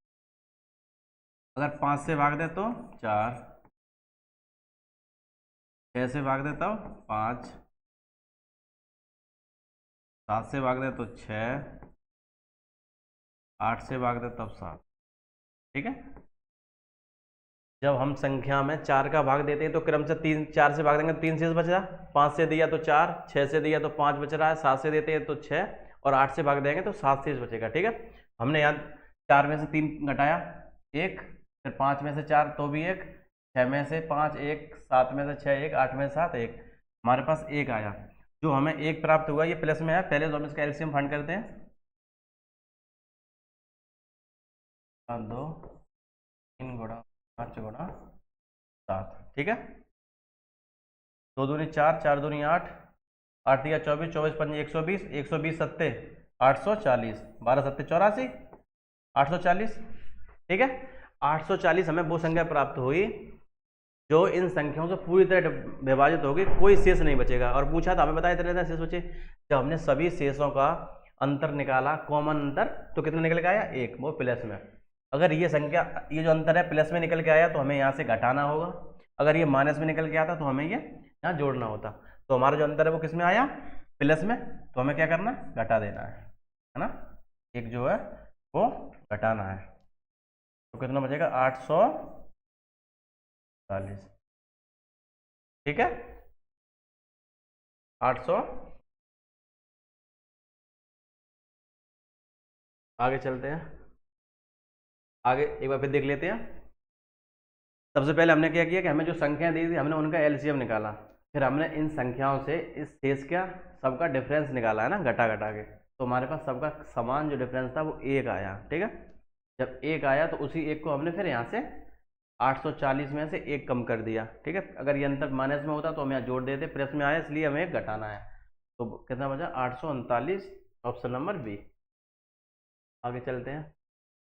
अगर 5 से भाग दें तो 4, 6 से भाग दें तब 5, 7 से भाग दें तो 6, 8 से भाग दें तब 7। ठीक है, जब हम संख्या में 4 का भाग देते हैं तो क्रम से 3, 4 से भाग देंगे तो 3 शेष बच रहा, 5 से दिया तो 4, 6 से दिया तो 5 बच रहा है, 7 से देते हैं तो 6, और 8 से भाग देंगे तो 7 शेष बचेगा। ठीक है, हमने यहाँ 4 में से 3 घटाया 1, फिर 5 में से 4 तो भी 1, 6 में से 5 1, 7 में से 6 1, 8 में से 7 1, हमारे पास 1 आया। जो हमें 1 प्राप्त हुआ ये प्लस में है, पहले तो हम इसका एलसीएम फाइंड करते हैं, 2, 3 गुणा 5 गुणा 7। ठीक है, 2 दूनी 4, 4 दूनी 8, 8 दिया 24, 24 पंजे 120, 120 सत्ते 840, 12 सत्ते 84, 840। ठीक है, 840 हमें वो संख्या प्राप्त हुई जो इन संख्याओं से पूरी तरह विभाजित होगी, कोई शेष नहीं बचेगा। और पूछा था हमें, बताया इतने शेष बचे, जब हमने सभी शेषों का अंतर निकाला, कॉमन अंतर, तो कितना निकल के आया, 1, वो प्लस में। अगर ये संख्या, ये जो अंतर है प्लस में निकल के आया तो हमें यहाँ से घटाना होगा, अगर ये माइनस में निकल के आता तो हमें ये यहाँ जोड़ना होता। तो हमारा जो अंतर है वो किस में आया, प्लस में, तो हमें क्या करना है, घटा देना है ना, एक जो है वो घटाना है, तो कितना बचेगा, 840। ठीक है, 800। आगे चलते हैं, आगे एक बार फिर देख लेते हैं। सबसे पहले हमने क्या किया कि हमें जो संख्या दी थी हमने उनका एलसीएम निकाला, फिर हमने इन संख्याओं से इस शेष का सबका डिफरेंस निकाला, है ना, घटा घटा के, तो हमारे पास सबका समान जो डिफरेंस था वो 1 आया। ठीक है, जब 1 आया तो उसी 1 को हमने फिर यहाँ से 840 में से 1 कम कर दिया। ठीक है, अगर ये अंतर माइनस में होता तो हम यहाँ जोड़ देते, प्लस में आया इसलिए हमें एक घटाना है, तो कितना बचा, 839, ऑप्शन नंबर बी। आगे चलते हैं,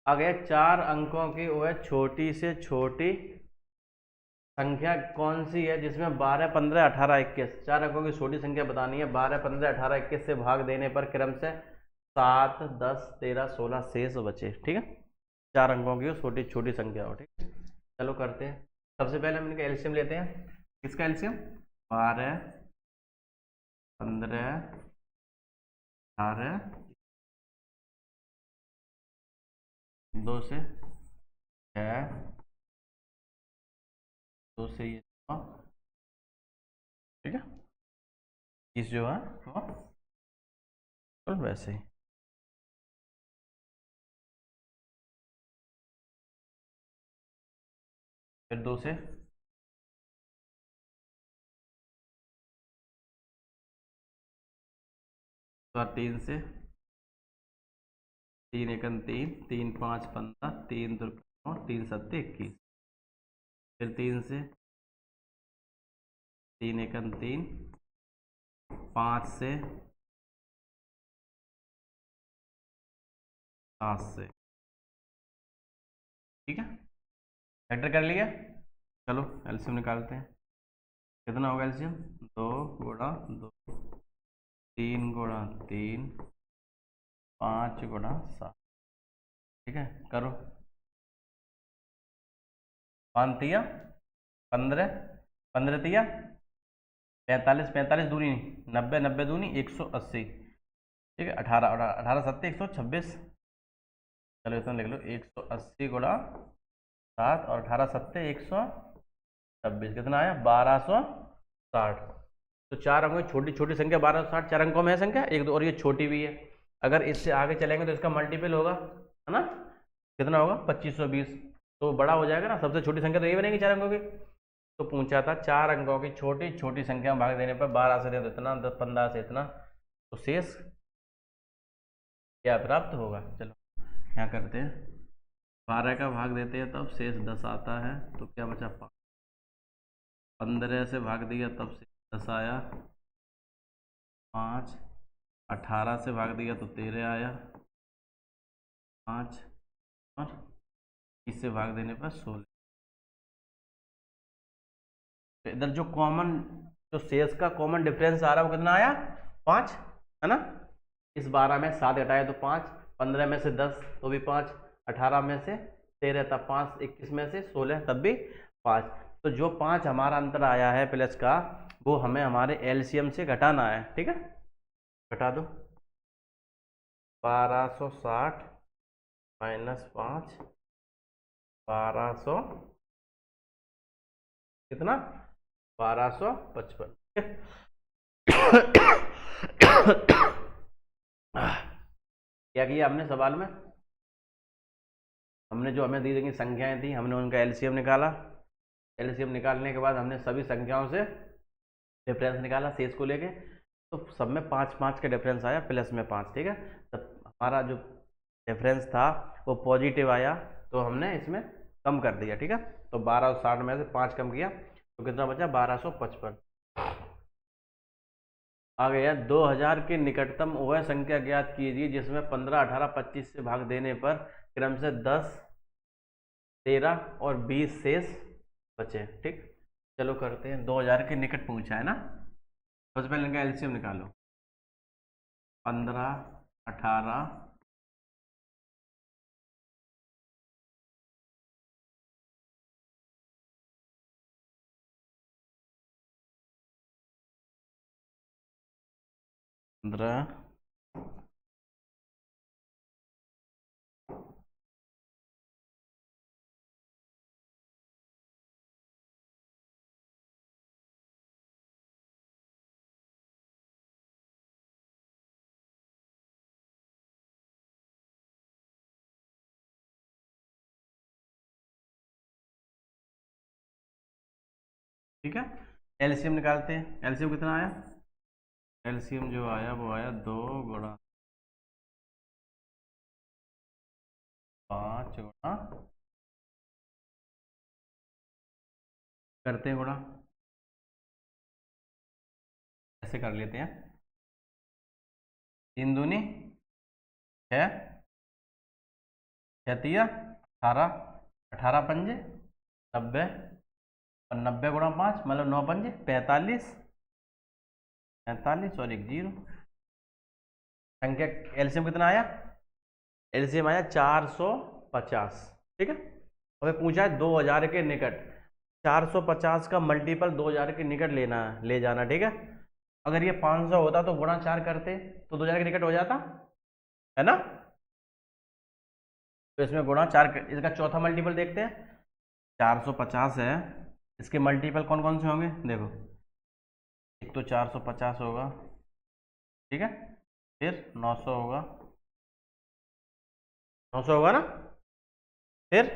आ गया 4 अंकों की वो है छोटी से छोटी संख्या कौन सी है जिसमें 12, 15, 18, 21, 4 अंकों की छोटी संख्या बतानी है। 12, 15, 18, 21 से भाग देने पर क्रम से 7, 10, 13, 16 शेष बचे। ठीक है, 4 अंकों की छोटी छोटी संख्या हो। ठीक है, चलो करते हैं। सबसे पहले हम इनका एलसीएम लेते हैं। किसका एलसीएम? 12, 15, 18, 2 से 6, 2 से ये 9। ठीक है, इस जो है तो वैसे ही फिर 2 से 3 से 3 एकन 3, 3 5 15, 3 2 9, 3 7 21। फिर 3 से 3 एकन 3, 5 से 7 से। ठीक है, फैक्टर कर लिया। चलो एलसीएम निकालते हैं। कितना होगा एलसीएम? 2 गुणा 2, 3 गुणा 3, 5 गुणा 7। ठीक है, करो। 5 तिया 15, 15 तिया 45, 45 दूनी 90, 90 दूनी 180। ठीक है, 18, 18 सत्ते 126। चलो इसमें लिख लो 180 गुणा 7 और 18 सत्ते 126। कितना आया? 1260। तो 4 अंकों की छोटी छोटी संख्या 1260, 4 अंकों में है संख्या एक दो, और ये छोटी भी है। अगर इससे आगे चलेंगे तो इसका मल्टीपल होगा, है ना? कितना होगा? 2520। तो बड़ा हो जाएगा ना, सबसे छोटी संख्या तो ये बनेगी 4 अंकों की। तो पूछा था 4 अंकों की छोटी छोटी संख्या में भाग देने पर 12 से दे दो इतना, 10, 15 से इतना, तो शेष क्या प्राप्त होगा? चलो क्या करते हैं, 12 का भाग देते हैं तब शेष 10 आता है, तो क्या बचा? 15 से भाग दिया तब शेष 10 आया, 5, 18 से भाग दिया तो 13 आया, 5 और इससे भाग देने पर 16। तो इधर जो कॉमन, जो शेष का कॉमन डिफरेंस आ रहा है वो कितना आया? 5, है ना? इस 12 में 7 घटाया तो 5, 15 में से 10 तो भी 5, 18 में से 13 तब 5, 21 में से 16 तब भी 5। तो जो 5 हमारा अंतर आया है प्लस का, वो हमें हमारे एलसीएम से घटाना है। ठीक है, घटा दो। 1260 माइनस 5, 1200 कितना? 1255। क्या किया हमने सवाल में? हमने जो हमें दी गई संख्याएं थी, हमने उनका एलसीएम निकाला। एलसीएम निकालने के बाद हमने सभी संख्याओं से डिफरेंस निकाला शेष को लेके। तो सब में 5 5 का डिफरेंस आया, प्लस में 5। ठीक है, तब हमारा जो डिफरेंस था वो पॉजिटिव आया, तो हमने इसमें कम कर दिया। ठीक है, तो 1260 में से 5 कम किया तो कितना बचा? 1255। आ गया 2000 के निकटतम वह संख्या ज्ञात कीजिए जिसमें 15, 18, 25 से भाग देने पर क्रम से 10, 13 और 20 शेष बचे। ठीक, चलो करते हैं। 2000 के निकट पूछा है ना, सबसे पहले इनका एलसीएम निकालो। 15, 18, 15, ठीक है, एलसीएम निकालते हैं। एलसीएम कितना आया? एलसीएम जो आया वो आया 2 गुणा 5 गुणा, करते हैं गुणा, ऐसे कर लेते हैं। 3 दूनी 6, छतिया 18, 18 पंजे 90, और 90 गुणा 5 मतलब 9 पंजे 45, 45 और एक जीरो। संख्या एलसीएम कितना आया? एलसीएम आया 450। ठीक है, हमें पूछा है 2000 के निकट, 450 का मल्टीपल 2000 के निकट लेना है, ले जाना। ठीक है, अगर ये 500 होता तो गुणा 4 करते तो 2000 के निकट हो जाता है ना। तो इसमें गुणा 4, इसका चौथा मल्टीपल देखते हैं। 450 है, इसके मल्टीपल कौन कौन से होंगे देखो, एक तो 450 होगा, ठीक है, फिर 900 होगा, 900 होगा ना, फिर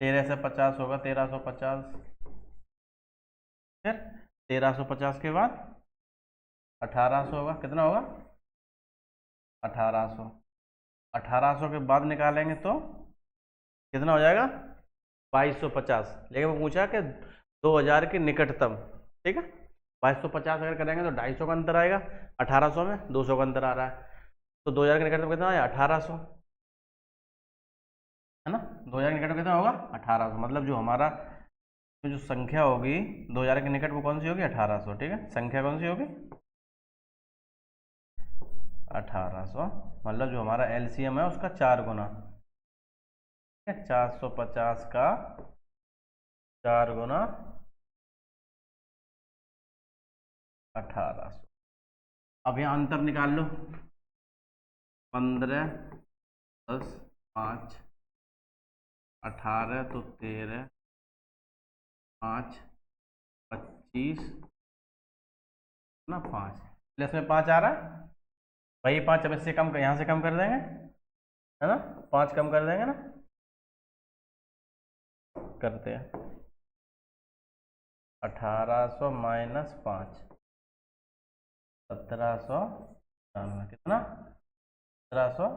13 से 50 होगा, 1350, फिर 1350 के बाद 1800 होगा, कितना होगा 1800, 1800 के बाद निकालेंगे तो कितना हो जाएगा 2250। लेकिन वो पूछा कि 2000 के निकटतम। ठीक है, 2250 अगर करेंगे तो 250 का अंतर आएगा, 1800 में 200 का अंतर आ रहा है, तो 2000 के निकटतम कितना आया 1800, है ना। 2000 के निकट कितना होगा 1800, मतलब जो हमारा जो संख्या होगी 2000 के निकट वो कौन सी होगी 1800। ठीक है, संख्या कौन सी होगी 1800, मतलब जो हमारा एलसीएम है उसका 4 गुना। 450 का 4 गुना 1800। अब यहाँ अंतर निकाल लो, 15, 10, 5, 18 तो 13, 5, 25 ना 5, प्लस में 5 आ रहा है, वही 5 अब इससे कम, यहाँ से कम कर देंगे, है ना, 5 कम कर देंगे ना, करते हैं 1800 माइनस 5, 1700, कितना 1700।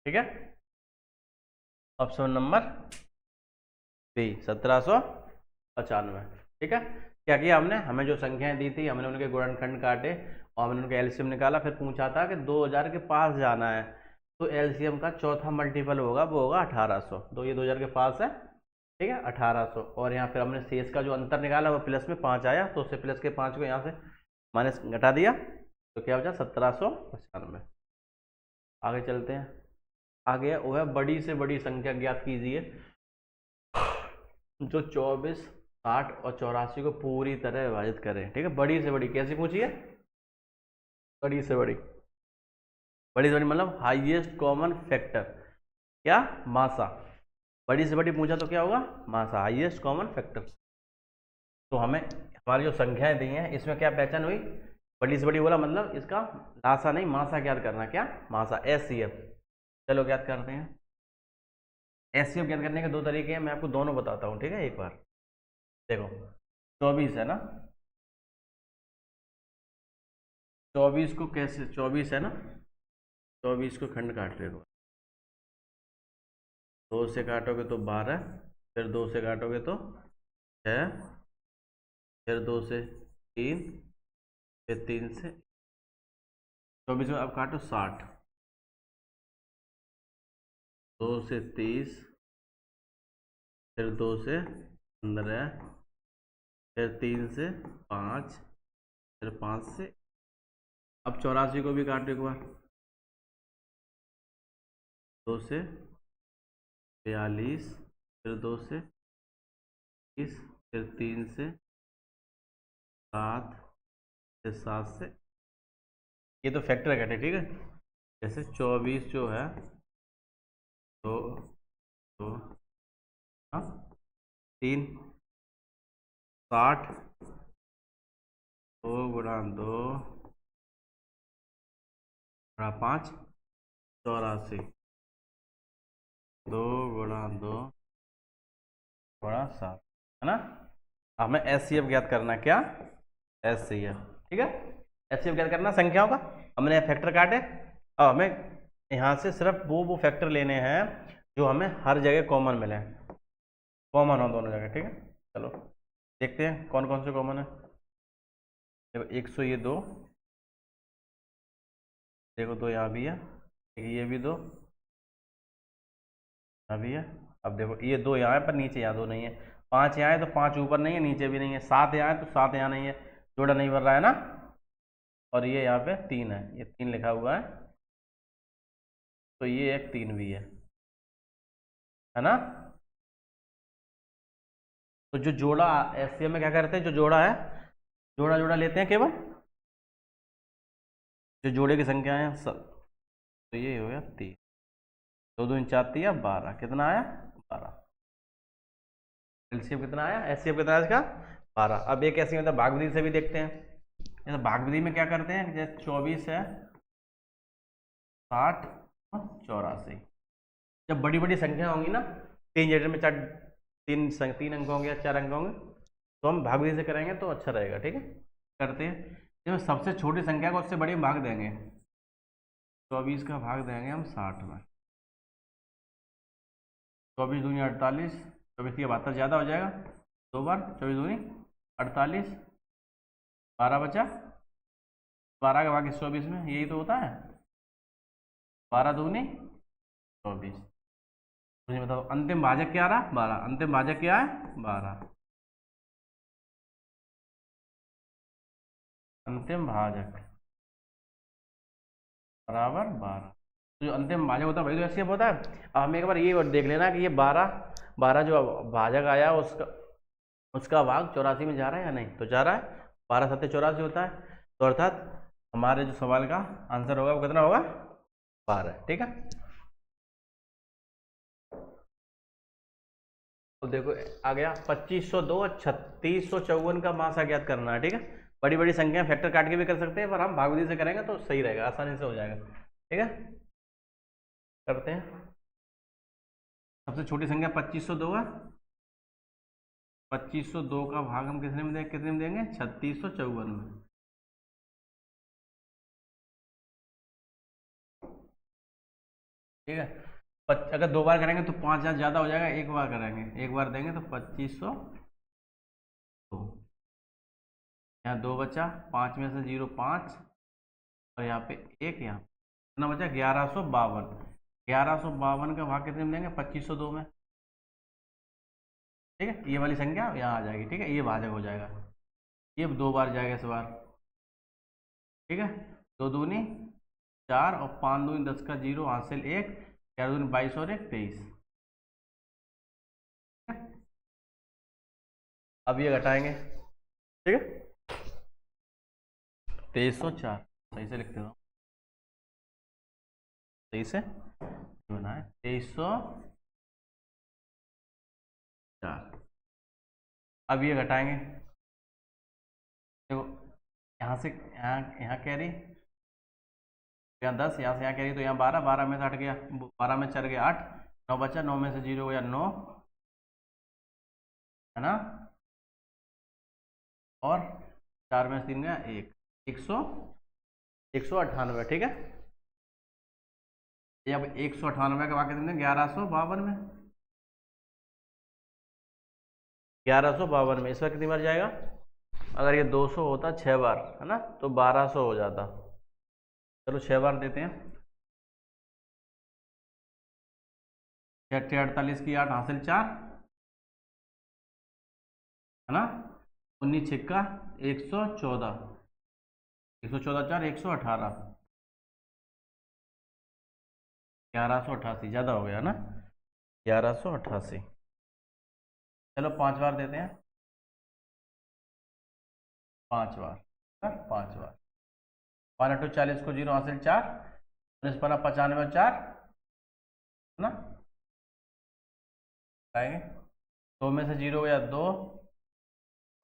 ठीक है, ऑप्शन नंबर बी 1795। ठीक है, क्या किया हमने, हमें जो संख्याएं दी थी हमने उनके गुणनखंड काटे और हमने उनका एलसीएम निकाला, फिर पूछा था कि 2000 के पास जाना है तो एलसीएम का चौथा मल्टीपल होगा, वो होगा 1800। तो ये 2000 के पास है, ठीक है 1800, और यहाँ फिर हमने शेष का जो अंतर निकाला वो प्लस में 5 आया, तो उससे प्लस के 5 को यहाँ से माइनस घटा दिया, तो क्या हो जाए 1795। आगे चलते हैं, आगे वो है बड़ी से बड़ी संख्या ज्ञात कीजिए जो 24, 60 और 84 को पूरी तरह विभाजित करें। ठीक है, बड़ी से बड़ी कैसी पूछिए, बड़ी से बड़ी, बड़ी से बड़ी मतलब हाईएस्ट कॉमन फैक्टर, क्या मासा, बड़ी से बड़ी पूछा तो क्या होगा मासा, हाईएस्ट कॉमन फैक्टर। तो हमें हमारी जो संख्याएं दी हैं इसमें क्या पहचान हुई, बड़ी से बड़ी बोला मतलब इसका लासा नहीं मासा ज्ञात करना, क्या मासा, एचसीएफ। चलो ज्ञात करते हैं। एचसीएफ ज्ञात करने के दो तरीके हैं, मैं आपको दोनों बताता हूँ। ठीक है, एक बार देखो 24 है ना, 24 को कैसे, 24 है ना, 24 को खंड काट ले, 2 से काटोगे तो 12, फिर 2 से काटोगे तो 6, फिर 2 से 3, फिर 3 से 24 में अब काटो 60, 2 से 30, फिर 2 से 15, फिर 3 से 5, फिर 5 से, अब 84 को भी काटो एक बार, 2 से 42, फिर 2 से 30, फिर 3 से 7, फिर 7 से, ये तो फैक्टर घटे। ठीक है, जैसे 24 जो है 2, 2, हाँ 3, 60, 2 गुणा 2 गुणा 5, 84, 2 गुणा 2 गुणा 7, है ना। हमें एचसीएफ ज्ञात करना, क्या एचसीएफ। ठीक है, एचसीएफ ज्ञात करना संख्याओं का, हमने फैक्टर काटे, अब हमें यहाँ से सिर्फ वो फैक्टर लेने हैं जो हमें हर जगह कॉमन मिले, कॉमन हो दोनों जगह। ठीक है, चलो देखते हैं कौन कौन से कॉमन है। देखो 100 ये 2, देखो 2 यहाँ भी है, ये भी 2 यहाँ भी है। अब देखो ये 2 यहाँ है पर नीचे यहाँ 2 नहीं है, 5 यहाँ है तो 5 ऊपर नहीं है नीचे भी नहीं है, 7 यहाँ है तो 7 यहाँ नहीं है, जोड़ा नहीं बन रहा है ना। और ये यहाँ पे 3 है, ये 3 लिखा हुआ है, तो ये एक 3 भी है ना। तो जो जोड़ा एससीएम में क्या करते हैं, जो जोड़ा है, जोड़ा जोड़ा लेते हैं केवल, जो जोड़े की संख्या है सब। तो ये हो गया 3, 2 2 4 3 12, कितना आया 12। एलसीएम कितना आया, एचसीएफ कितना आया इसका 12। अब एक ऐसी मतलब भाग विधि से भी देखते हैं। जैसे भाग विधि में क्या करते हैं, जैसे 24 है 60 और 84, जब बड़ी बड़ी संख्या होंगी ना, 3 जेटर में 4 3 अंक होंगे या 4 अंक होंगे, तो हम भाग विधि से करेंगे तो अच्छा रहेगा। ठीक है, करते हैं। जब सबसे छोटी संख्या को उससे बड़ी भाग देंगे, 24 का भाग देंगे हम 60 में, 24 दूनी 48, 24 की 72 ज़्यादा हो जाएगा, 2 बार 24 दूनी 48, 12 बचा, 12 का भाग 24 में, यही तो होता है, 12 दूनी 24। मुझे बताओ अंतिम भाजक क्या रहा, 12। अंतिम भाजक क्या है 12, अंतिम भाजक बराबर 12। तो जो अंतिम भाजक होता है वही तो एचसीएफ होता है। अब हम एक बार ये देख लेना कि ये 12 जो भाजक आया उसका भाग 84 में जा रहा है या नहीं, तो जा रहा है, 12 7 84 होता है, तो अर्थात हमारे जो सवाल का आंसर होगा वो कितना होगा 12। ठीक है, तो देखो आ गया 2502 और 3654 का मास अज्ञात करना है। ठीक है, बड़ी बड़ी संख्या फैक्टर काट के भी कर सकते हैं, पर हम भाग विधि से करेंगे तो सही रहेगा, आसानी से हो जाएगा। ठीक है, करते हैं। सबसे छोटी संख्या 2502 है, 2502 का भाग हम कितने में देंगे 3654 में। ठीक है, अगर 2 बार करेंगे तो 5000 ज़्यादा हो जाएगा, 1 बार करेंगे, 1 बार देंगे तो 2502, यहाँ 2 बचा, 5 में से 0 5, और यहाँ पे 1, यहाँ कितना बचा 1152। 1152 का भाग कितने में देंगे 2502 में। ठीक है, ये वाली संख्या यहाँ आ जाएगी। ठीक है, ये भाजक हो जाएगा, ये 2 बार जाएगा इस बार। ठीक है, 2 दूनी 4 और 5 दूनी 10 का 0 हासिल 1, 11 दूनी 22 और 1 23। अब ये घटाएंगे। ठीक है, 2304, सही से लिखते हो, सही से बनाए 2304। अब ये घटाएंगे, देखो यहाँ से यहाँ कैरी, यहाँ 10, यहाँ से यहाँ कैरी, तो यहाँ 12, 12 में से हट गया, 12 में चढ़ गया 8, 9 बचा, 9 में से 0 गया 9, है ना, और 4 में से 3 गया 1, 198। ठीक है, ये अब 198 का वाक्य देंगे 1152 में, 1152 में इस बार कितनी बार जाएगा, अगर ये 200 होता 6 बार, है ना, तो 1200 हो जाता। चलो 6 बार देते हैं, 48 की 8 हासिल 4, है ना, 19 छिक्का 114, 114 4 118, 1188 ज़्यादा हो गया ना, 1188। चलो 5 बार देते हैं, 5 बार, 5 बार, 5 8 40 को 0 हासिल 4, 19 पर 95 4, है ना, आएंगे 2 में से 0 गया 2,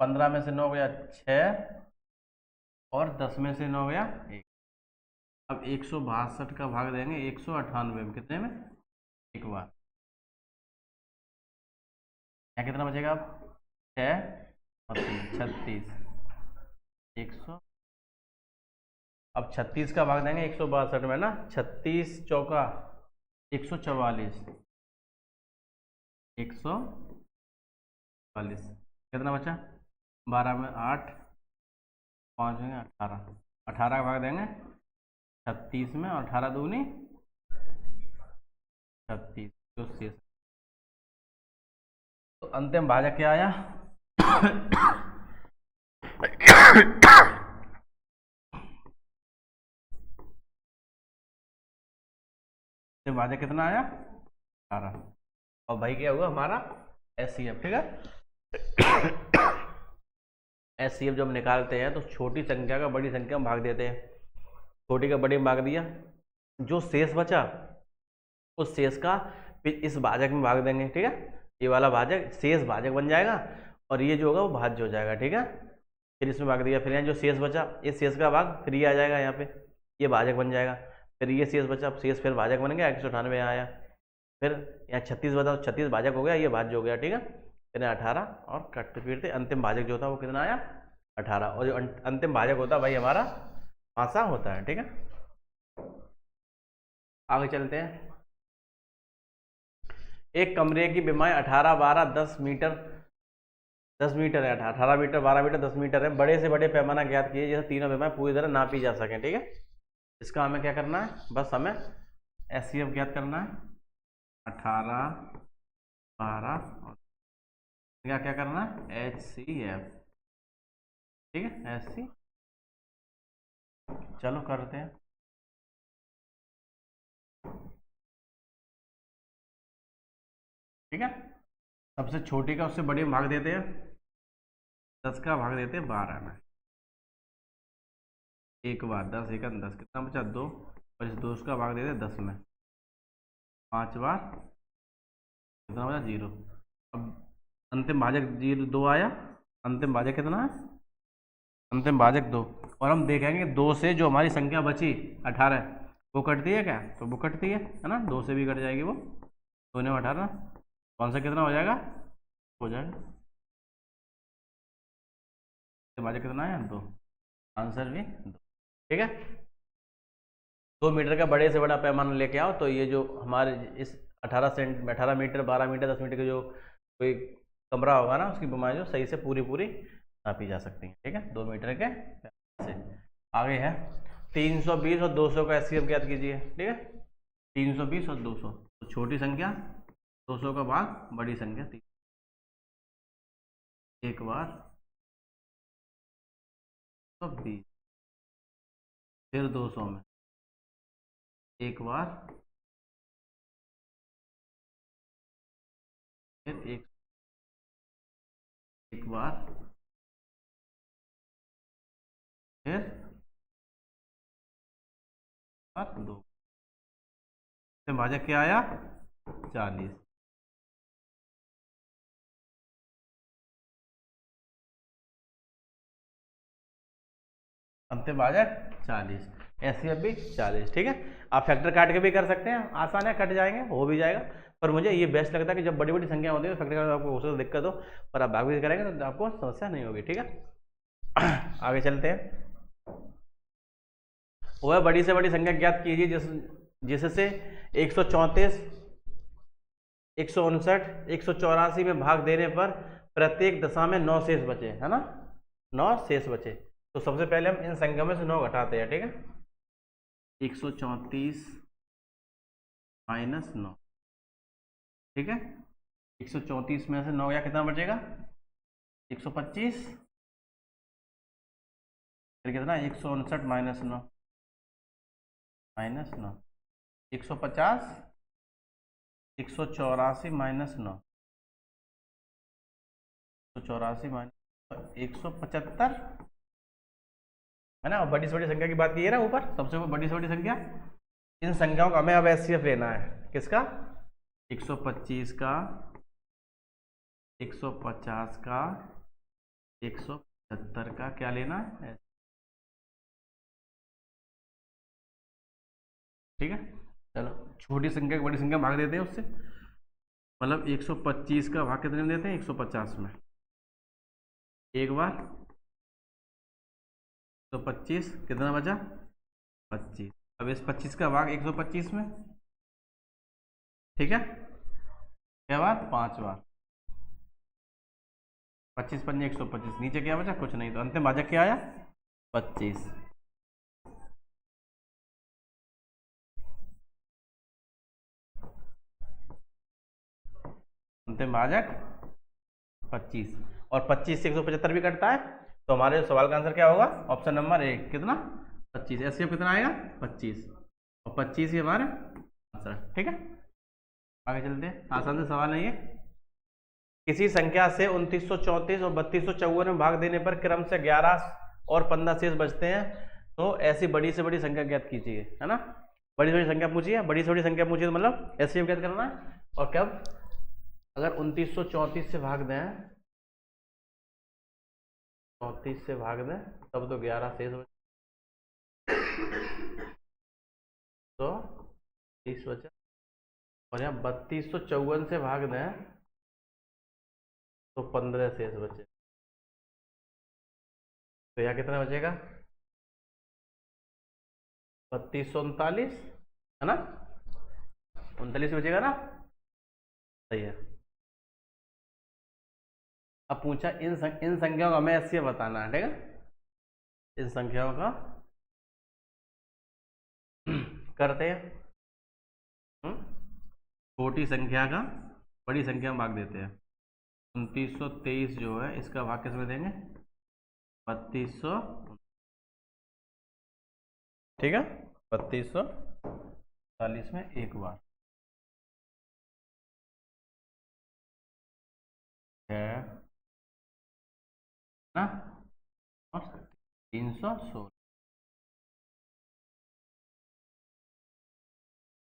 15 में से 9 गया 6, और 10 में से 9 गया 1। अब 162 का भाग देंगे 198 में, कितने में 1 बार, यहाँ कितना बचेगा अब 6 और 3 36, 100। अब 36 का भाग देंगे 162 में ना, 36 चौका 144, 144, कितना बचा 12 में 8, 5 में 18, 18 का भाग देंगे 36 में, और 18 दूनी 36, जो शेष। तो अंतिम भाजक क्या आया? अंतिम भाजक कितना आया? 18। और भाई क्या हुआ हमारा? HCF। ठीक है। HCF जब निकालते हैं तो छोटी संख्या का बड़ी संख्या में भाग देते हैं। छोटी का बड़ी में भाग दिया, जो शेष बचा उस शेष का फिर इस भाजक में भाग देंगे। ठीक है, ये वाला भाजक शेष भाजक बन जाएगा और ये जो होगा वो भाज्य हो जाएगा। ठीक है, फिर इसमें भाग दिया, फिर यहाँ जो शेष बचा इस शेष का भाग फिर ये आ जाएगा, यहाँ पे ये भाजक बन जाएगा। फिर ये शेष बचा, शेष फिर भाजक बन गया, 198 यहाँ आया। फिर यहाँ 36 बचा, 36 भाजक हो गया, ये भाज्य हो गया। ठीक है, फिर 18 और कटते फिरते अंतिम भाजक जो था वो कितना आया? 18। और जो अंतिम भाजक होता भाई हमारा पासा होता है। ठीक है, आगे चलते हैं। एक कमरे की विमाएं 18, 12, 10 मीटर, 10 मीटर है, 18 मीटर, 12 मीटर, 10 मीटर है। बड़े से बड़े पैमाना ज्ञात कीजिए जैसे तीनों विमाएं पूरी तरह नापी जा सकें। ठीक है, इसका हमें क्या करना है? बस हमें HCF ज्ञात करना है। 18, 12 और क्या करना है? HCF। ठीक है, HCF। चलो करते हैं। ठीक है, सबसे छोटी का उससे बड़ी में भाग देते हैं, 10 का भाग देते हैं 12 में। एक बार 10, एक 10, कितना बचा? 2। और इस 2 का भाग देते हैं 10 में, 5 बार, कितना बचा? 0। अब अंतिम भाजक 2 आया। अंतिम भाजक कितना है? अंतिम भाजक 2। और हम देखेंगे 2 से जो हमारी संख्या बची 18 वो कटती है क्या? तो वो कटती है ना, 2 से भी कट जाएगी वो। 2 ने 18, कौन सा कितना हो जाएगा? हो जाएगा। भाजक कितना है? 2। आंसर भी 2। ठीक है, 2 मीटर का बड़े से बड़ा पैमाना लेके आओ। तो ये जो हमारे इस 18 मीटर, 12 मीटर, 10 मीटर का जो कोई कमरा होगा ना, उसकी बीमारी जो सही से पूरी नापी जा सकती है। ठीक है, 2 मीटर के से। आगे है 320 और 200 का HCF ज्ञात कीजिए। ठीक है, 320 और 200, तो छोटी संख्या 200 का भाग बड़ी संख्या 3। एक बार 20, फिर 200 में एक बार, फिर एक बार, फिर 2। भाजक क्या आया? 40। अंतिम भाजक 40, HCF भी 40। ठीक है, आप फैक्टर काट के भी कर सकते हैं, आसान है, कट जाएंगे, हो भी जाएगा। पर मुझे ये बेस्ट लगता है कि जब बड़ी बड़ी संख्या होती है तो फैक्टर काट आपको हो सकता है दिक्कत हो, पर आप भाग भी करेंगे तो आपको समस्या नहीं होगी। ठीक है, आगे चलते हैं। वह बड़ी से बड़ी संख्या ज्ञात कीजिए जिससे 134, 159, 184 में भाग देने पर प्रत्येक दशा में 9 शेष बचे, है ना, 9 शेष बचे। तो सबसे पहले हम इन संख्या में से 9 घटाते हैं। ठीक है, 134 माइनस 9। ठीक है, 134 में से 9 या कितना बचेगा? 125। फिर कितना? 159 माइनस 9, माइनस 9, 150, 184 माइनस 9, 184 माइनस 175, है ना। बड़ी से बड़ी संख्या की बात की है ना ऊपर, सबसे बड़ी से बड़ी संख्या। इन संख्याओं का हमें अब HCF लेना है। किसका? 125 का, 150 का, 175 का क्या लेना है? ठीक है, चलो छोटी संख्या को बड़ी संख्या भाग देते हैं उससे, मतलब 125 का भाग कितने में देते हैं? 150 में। एक बार 125, कितना बचा? 25। अब इस 25 का भाग 125 में। ठीक है, क्या बात? 5 बार, 25 पंजे 125, नीचे क्या बचा? कुछ नहीं। तो अंतिम भाजक क्या आया? 25। अंतिम भाजक 25, और 25 से 175 भी कटता है, तो हमारे सवाल का आंसर क्या होगा? ऑप्शन नंबर 1 कितना? 25। एचसीएफ कितना आएगा? 25, और 25 ही हमारा आंसर। ठीक है, आगे चलते हैं, आसान से सवाल है ये। किसी संख्या से 2934 और 3254 में भाग देने पर क्रम से 11 और 15 शेष बचते हैं, तो ऐसी बड़ी से बड़ी संख्या ज्ञात कीजिए, है ना। बड़ी से बड़ी संख्या पूछिए, बड़ी से बड़ी संख्या पूछिए तो मतलब एचसीएफ ज्ञात करना है। और कब? अगर 2934 से भाग दें, 34 से भाग दें तब तो 11 शेष बचे, तो 30 बचा। और यहाँ 3254 से भाग दें तो 15 शेष बचे, तो यहाँ कितना बचेगा? 3239, है ना, 39 बचेगा ना, सही है। अब पूछा इन संख्याओं का हमें ऐसे बताना है, ठीक है, इन संख्याओं का करते हैं। छोटी संख्या का बड़ी संख्या में भाग देते हैं। 2923 जो है इसका भाग किस में देंगे? 3200, ठीक है, 3240 में एक बार है ना, और 316।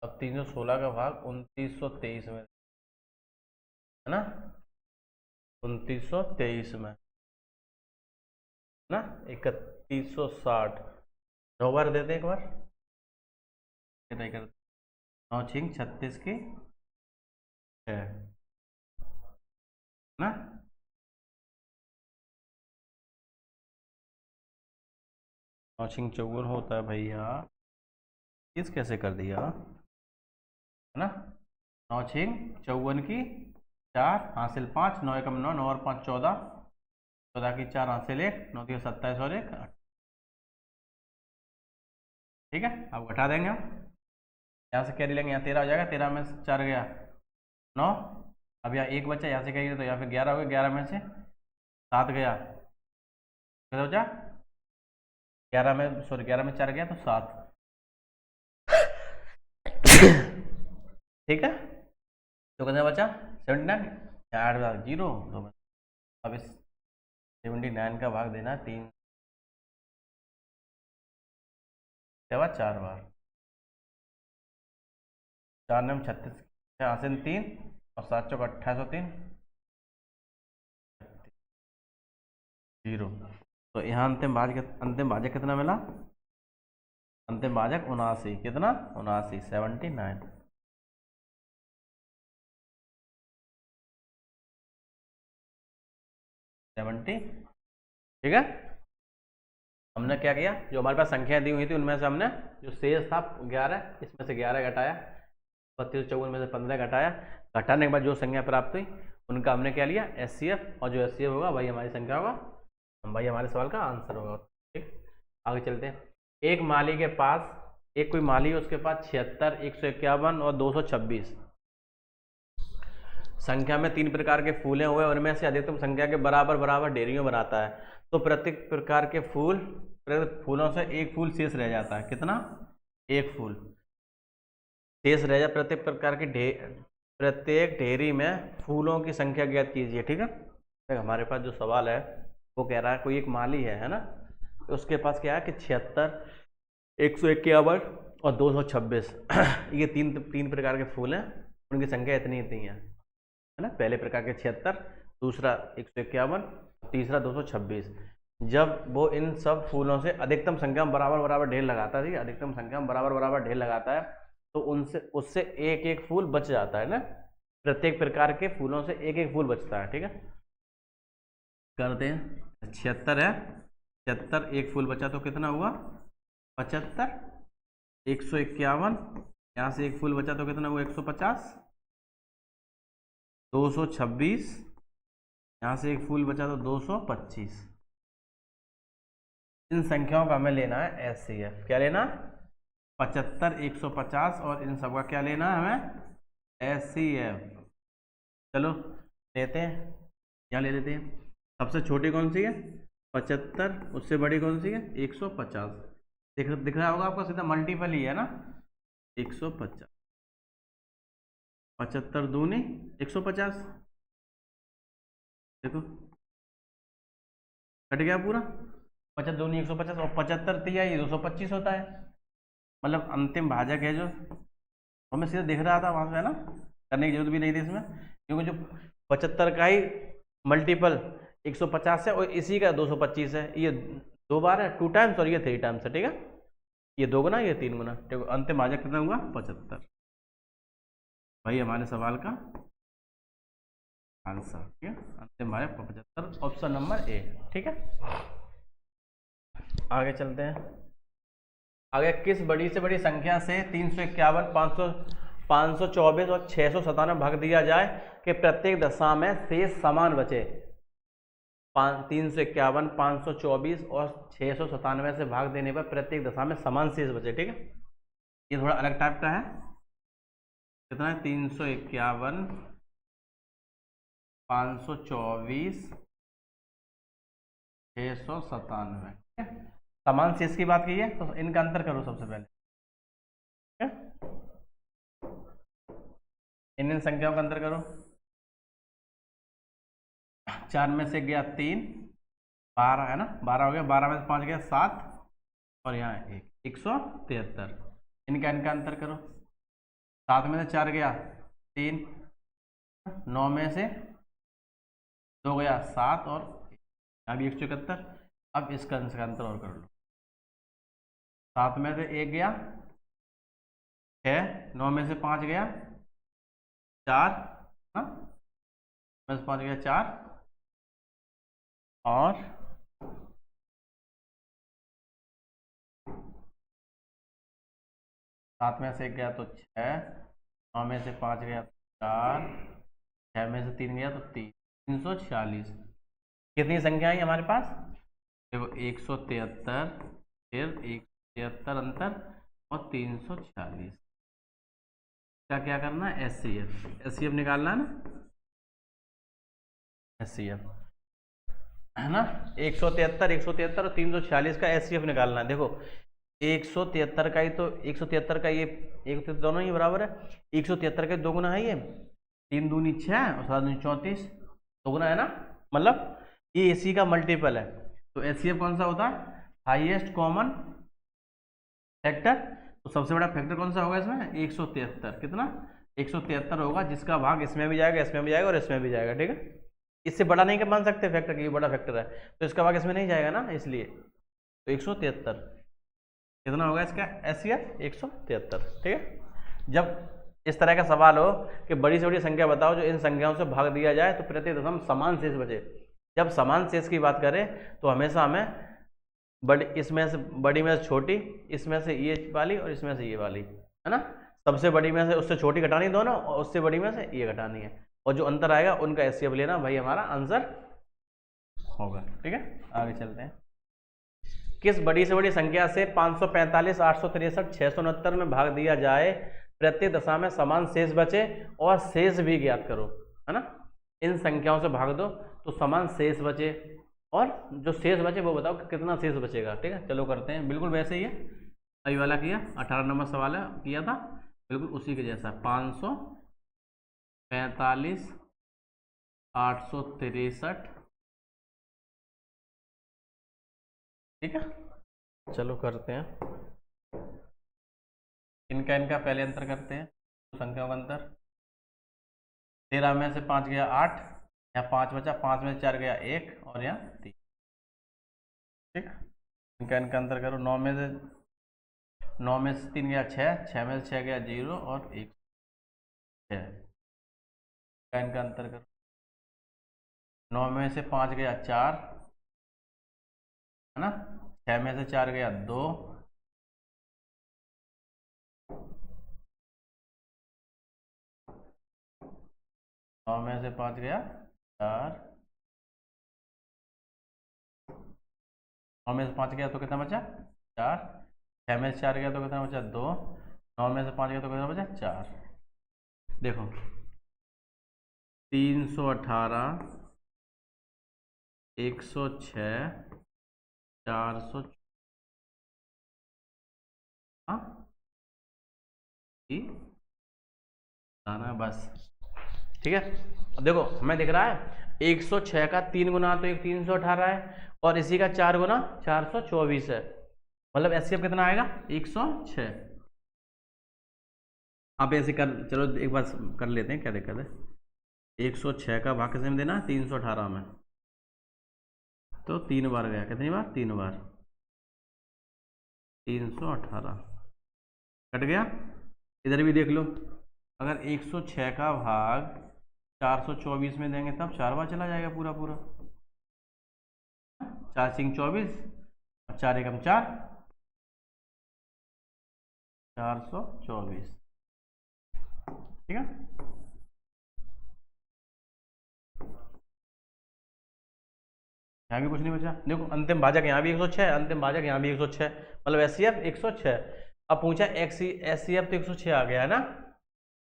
अब 316 का भाग 2923 में, है ना, 2923 में, ना, 3160। 9 बार देते एक बार, कितना कर 9 छिंग 36 की 6, ना, 9 छिंग 54 होता है भैया, इस कैसे कर दिया, है ना। 9 छिंग 54 की 4 हासिल 5, 9 एकम 9, 9 और 5 14, 14 की 4 हासिल 1, 9 की 27 और 1 8। ठीक है, अब घटा देंगे हम, यहाँ से कैरी लेंगे, यहाँ 13 हो जाएगा, 13 में से 4 गया 9, अब यहाँ 1 बचा, यहाँ से कैरी तो यहाँ फिर 11 हो गया, 11 में से 7 गया, कितना बचा? 11 में, सॉरी 11 में 4 गया तो 7। ठीक है, तो कितना बचा? 79, 8 भाग 0, तो अब इस 79 का भाग देना 3 4 बार, 4 9 36, 3 और 7 चौक 2803 0। तो यहाँ अंतिम भाजक कितना मिला? अंतिम भाजक 79, कितना? 79, 79। ठीक है, हमने क्या किया, जो हमारे पास संख्याएं दी हुई थी उनमें से हमने जो शेष था 11, इसमें से 11 घटाया, 3254 में से 15 घटाया, घटाने के बाद जो संख्या प्राप्त हुई उनका हमने क्या लिया? एचसीएफ, और जो एचसीएफ होगा वही हमारी संख्या होगा, भाई हमारे सवाल का आंसर होगा। ठीक, आगे चलते हैं। एक माली के पास, एक कोई माली है, उसके पास 76, 151 और 226 संख्या में 3 प्रकार के फूल हुए, उनमें से अधिकतम संख्या के बराबर बराबर ढेरियों बनाता है, तो प्रत्येक प्रकार के फूलों से एक फूल शेष रह जाता है। कितना? एक फूल शेष रह जाता, प्रत्येक प्रकार के प्रत्येक ढेरी में फूलों की संख्या ज्ञात कीजिए। ठीक है, हमारे पास जो सवाल है वो कह रहा है कोई एक माली है ना, तो उसके पास क्या है कि 76, 151 और 226 ये तीन प्रकार के फूल हैं, उनकी संख्या इतनी है ना। पहले प्रकार के 76, दूसरा 151, तीसरा 226। जब वो इन सब फूलों से अधिकतम संख्या में बराबर बराबर ढेर लगाता है, अधिकतम संख्या में बराबर बराबर ढेर लगाता है, तो उससे एक एक फूल बच जाता है ना। प्रत्येक प्रकार के फूलों से एक एक फूल बचता है। ठीक है, करते हैं। 76 है, 76 एक फूल बचा तो कितना हुआ? 75। 151 यहाँ से एक फूल बचा तो कितना हुआ? 150। 226 यहाँ से एक फूल बचा तो 225। इन संख्याओं का हमें लेना है एचसीएफ। क्या लेना? 75, 150 और इन सब का क्या लेना है हमें? एचसीएफ। चलो लेते हैं, यहाँ ले लेते हैं। सबसे छोटी कौन सी है 75, उससे बड़ी कौन सी है 150। दिख रहा होगा आपको, सीधा मल्टीपल ही है ना 150। 75 दूनी 150, देखो कट गया पूरा। 75 दूनी 150 और 75 तिहाई 225 होता है। मतलब अंतिम भाजक है जो हमें सीधा दिख रहा था वहां से, है ना, करने की जरूरत भी नहीं थी इसमें, क्योंकि जो 75 का ही मल्टीपल 150 है और इसी का 225 है। ये 2 बार है, 2 टाइम्स, और ये 3 टाइम्स है, ठीक है। ये 2 गुना, ये 3 गुना, ठीक है। अंतिम भाजक कितना हुआ 75। भाई हमारे सवाल का आंसर, ठीक है, अंतिम भाजक 75, ऑप्शन नंबर ए, ठीक है। आगे चलते हैं। आगे किस बड़ी से बड़ी संख्या से 351, 524 और 697 भाग दिया जाए कि प्रत्येक दशा में शेष समान बचे। 351, 524 और 697 से भाग देने पर प्रत्येक दशा में समान शेष बचे, ठीक है। ये थोड़ा अलग टाइप का है। कितना है 351, 524, 697, ठीक है। समान शेष की बात की है तो इनका अंतर करो सबसे पहले, ठीक है। इन संख्याओं का अंतर करो। 4 में से गया 3, 12 है ना, 12 हो गया, 12 में से 5 गया 7, और यहाँ 173। इनका अंतर करो। 7 में से 4 गया 3, 9 में से 2 गया 7, और अभी 171। अब इसका अंतर और कर लो। 7 में से 1 गया 6, 9 में से 5 गया 4, हाँ, में से 5 गया 4, और 7 में से 1 गया तो 6, 9 में से 5 गया तो 4, 6 में से 3 गया तो 3, 346। कितनी संख्या है हमारे पास, देखो 173, फिर 173 अंतर, और 346। क्या करना है एचसीएफ निकालना है ना, एचसीएफ है ना। 173 और 346 का एचसीएफ निकालना है। देखो 173 का ही तो 173 का ये 173 दोनों ही बराबर है। 173 के 2 गुना है ये, 3 दूनी 6 और 7 दूनी 34, 2 गुना है ना, मतलब ये इसी का मल्टीपल है। तो एचसीएफ कौन सा होता है, हाईएस्ट कॉमन फैक्टर। तो सबसे बड़ा फैक्टर कौन सा होगा इसमें 173। कितना 173 होगा, जिसका भाग इसमें भी जाएगा, इसमें भी जाएगा, और इसमें भी जाएगा, ठीक है। इससे बड़ा नहीं मान सकते फैक्टर कि ये बड़ा फैक्टर है, तो इसका भाग इसमें नहीं जाएगा ना, इसलिए तो 173 कितना होगा इसका एचसीएफ 173, ठीक है। जब इस तरह का सवाल हो कि बड़ी से बड़ी संख्या बताओ जो इन संख्याओं से भाग दिया जाए तो प्रत्येक दशम समान शेष बचे। जब समान शेष की बात करें तो हमेशा हमें बड़ी, इसमें से बड़ी में से छोटी, इसमें से ये वाली और इसमें से ये वाली, है ना। सबसे बड़ी में से उससे छोटी घटानी दोनों, और उससे बड़ी में से ये घटानी है, और जो अंतर आएगा उनका एचसीएफ लेना, भाई हमारा आंसर होगा, ठीक है। आगे चलते हैं। किस बड़ी से बड़ी संख्या से 545, 863, 669 में भाग दिया जाए प्रत्येक दशा में समान शेष बचे और शेष भी ज्ञात करो, है ना। इन संख्याओं से भाग दो तो समान शेष बचे, और जो शेष बचे वो बताओ कि कितना शेष बचेगा, ठीक है। चलो करते हैं, बिल्कुल वैसे ही है अभी वाला किया, 18 नंबर सवाल है किया था, बिल्कुल उसी के जैसा। 545, 863, ठीक है। चलो करते हैं इनका पहले अंतर करते हैं, संख्याओं का अंतर। 13 में से 5 गया 8, यहाँ 5 बचा, 5 में से 4 गया 1, और यहाँ 3, ठीक। इनका अंतर करो। 9 में से 3 गया 6, 6 में से 6 गया 0, और 1 6। इनका अंतर करो। 9 में से 5 गया 4, है ना, 6 में से 4 गया 2, 9 में से 5 गया 4, 9 में से 5 गया तो कितना बचा 4, 6 में से 4 गया तो कितना बचा 2, 9 में से 5 गया तो कितना बचा 4। देखो 318, 106, 400 आना बस। ठीक है, अब देखो हमें दिख रहा है 106 का 3 गुना तो एक 318 है, और इसी का 4 गुना 424 है, मतलब एचसीएफ कितना आएगा 106। आप ऐसे कर, चलो एक बार कर लेते हैं, क्या दिक्कत है। 106 का भाग कितने में देना, 318 में, तो 3 बार गया, कितनी बार, 3 बार, 318 कट गया। इधर भी देख लो, अगर 106 का भाग 424 में देंगे तब 4 बार चला जाएगा पूरा पूरा, 4 सिंह 24 और 4 एकम 4, 424। ठीक है, यहाँ भी कुछ नहीं बचा। देखो अंतिम भाजक यहाँ भी 106, अंतिम भाजक यहाँ भी 106, मतलब एचसीएफ 106। अब पूछा एचसीएफ तो 106 आ गया है ना,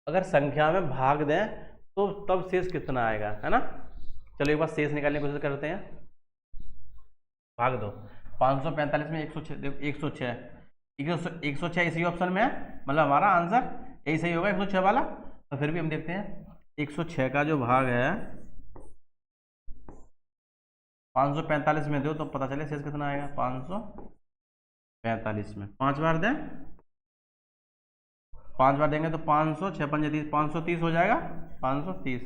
अगर संख्या में भाग दें तो तब शेष कितना आएगा, है ना। चलो एक बार शेष निकालने की कोशिश करते हैं। भाग दो 545 में 106, देखो 106 इसी ऑप्शन में है, मतलब हमारा आंसर यही सही होगा 106 वाला। तो फिर भी हम देखते हैं 106 का जो भाग है 545 में दो तो पता चले शेष कितना आएगा। 545 में 5 बार दें, 5 बार देंगे तो 500, 6 5 30, 530 हो जाएगा। 530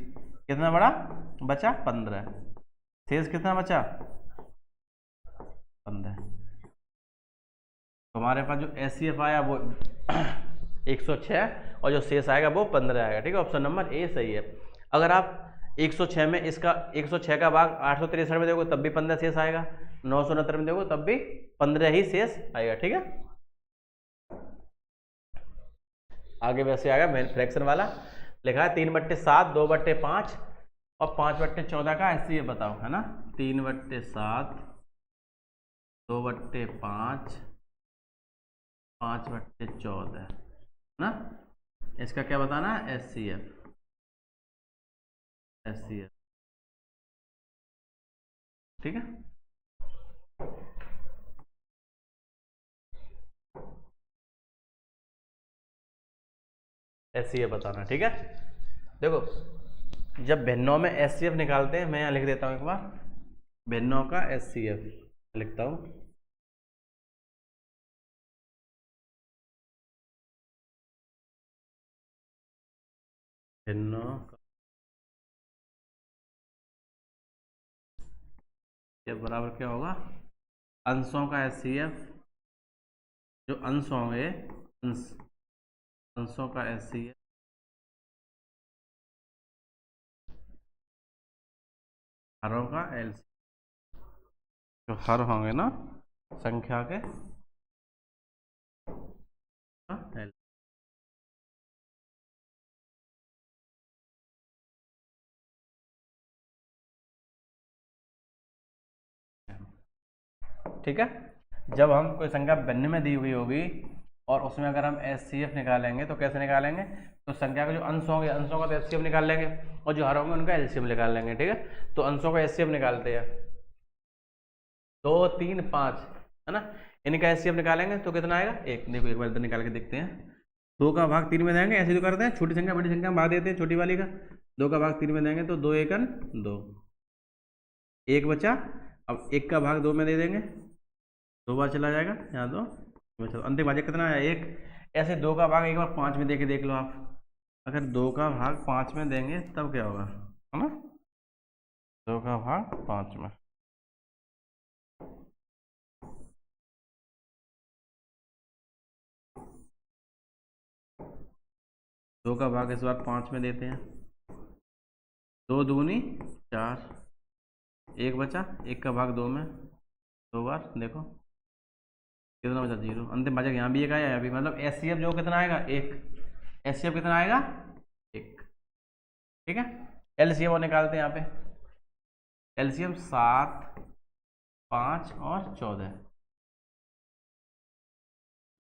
कितना बड़ा बचा 15, शेष कितना बचा 15। तो हमारे पास जो एचसीएफ आया वो 106 और जो शेष आएगा वो 15 आएगा। ठीक है, ऑप्शन नंबर ए सही है। अगर आप 106 में इसका 106 का भाग 863 में दोगे तब भी 15 शेष आएगा, 969 में दोगे तब भी 15 ही शेष आएगा। ठीक है, आगे वैसे आएगा मेन फ्रैक्शन वाला, लिखा है 3/7, 2/5 और 5/14 का एचसीएफ बताओ, है ना। 3/7, 2/5, 5/14 ना, इसका क्या बताना है एचसीएफ। ठीक है, एचसीएफ बताना। ठीक है, देखो जब भिन्नों में एचसीएफ निकालते हैं, मैं यहाँ लिख देता हूँ एक बार, भिन्नों का एचसीएफ लिखता हूँ। भिन्नों का बराबर क्या होगा, अंशों का एचसीएफ, जो अंश होंगे अंशों का एचसीएफ, हरों का एलसीएम, जो हर होंगे ना संख्या के एल। ठीक है, जब हम कोई संख्या भिन्न में दी हुई होगी और उसमें अगर हम एचसीएफ निकालेंगे तो कैसे निकालेंगे, तो संख्या के जो अंश होंगे अंशों का तो एचसीएफ निकाल लेंगे और जो हर होंगे उनका एलसीएम निकाल लेंगे। ठीक है, तो अंशों का एचसीएफ निकालते हैं 2 3 5, है ना, इनका एचसीएफ निकालेंगे तो कितना आएगा 1। देखो एक बार इधर निकाल के देखते हैं, 2 का भाग 3 में देंगे, ऐसे तो करते हैं, छोटी संख्या बड़ी संख्या में भाग देते हैं, छोटी वाली का 2 का भाग 3 में देंगे तो 2 एकन 2, 1 बचा। अब 1 का भाग 2 में दे देंगे, 2 बार चला जाएगा यहाँ, 2 अंतिम भाजक कितना है 1। ऐसे 2 का भाग एक बार 5 में दे के देख लो आप, अगर 2 का भाग 5 में देंगे तब क्या होगा, है ना, 2 का भाग 5 में, दो का भाग इस बार 5 में देते हैं, 2 दूनी 4, 1 बचा, 1 का भाग 2 में 2 बार, देखो कितना बचा 0। अंतिम भाजक यहाँ भी 1 आया, यहाँ भी, मतलब एचसीएफ जो कितना आएगा 1, एचसीएफ कितना आएगा 1। ठीक है, एलसीएम और निकालते हैं यहाँ पे, एलसीएम 7, 5 और 14,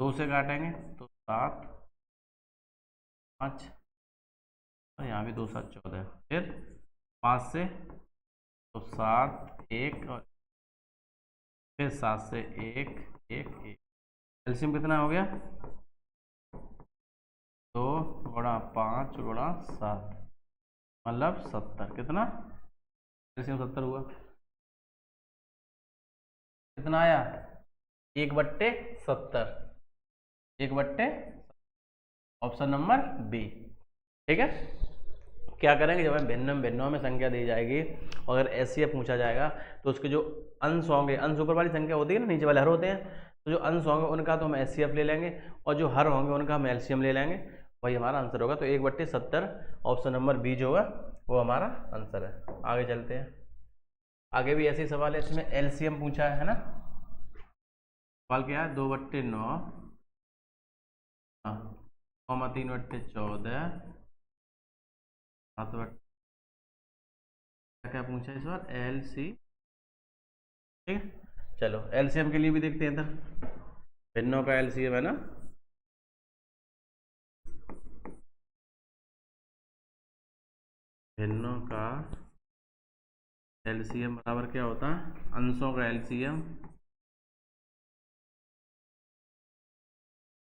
2 से काटेंगे तो 7, 5 और यहाँ भी 2 7 14, फिर 5 से तो 7 1 और फिर 7 से 1 1 1। एलसीएम कितना हो गया? 2 गुणा 5 गुणा 7 मतलब 70। कितना? एलसीएम 70 हुआ। कितना आया? 1/70। 1/, ऑप्शन नंबर बी। ठीक है। क्या करेंगे, जब हमें भिन्नों में संख्या दी जाएगी, अगर एचसीएफ पूछा जाएगा तो उसके जो अंश होंगे, अंश ऊपर वाली संख्या होती है ना, नीचे वाले हर होते हैं, तो जो अंश होंगे उनका तो हम एचसीएफ ले लेंगे और जो हर होंगे उनका हम एलसीएम ले लेंगे, वही हमारा आंसर होगा। तो 1/70 ऑप्शन नंबर बी जो है वो हमारा आंसर है। आगे चलते हैं। आगे भी ऐसे ही सवाल है, इसमें एलसीएम पूछा है ना। सवाल क्या है? 2/9 3/14 क्या पूछा इस बार? एलसी। ठीक है, चलो एलसीएम के लिए भी देखते हैं इधर। भिन्नों का एलसीएम है ना, भिन्नों का एलसीएम बराबर क्या होता है? अंशों का एलसीएम,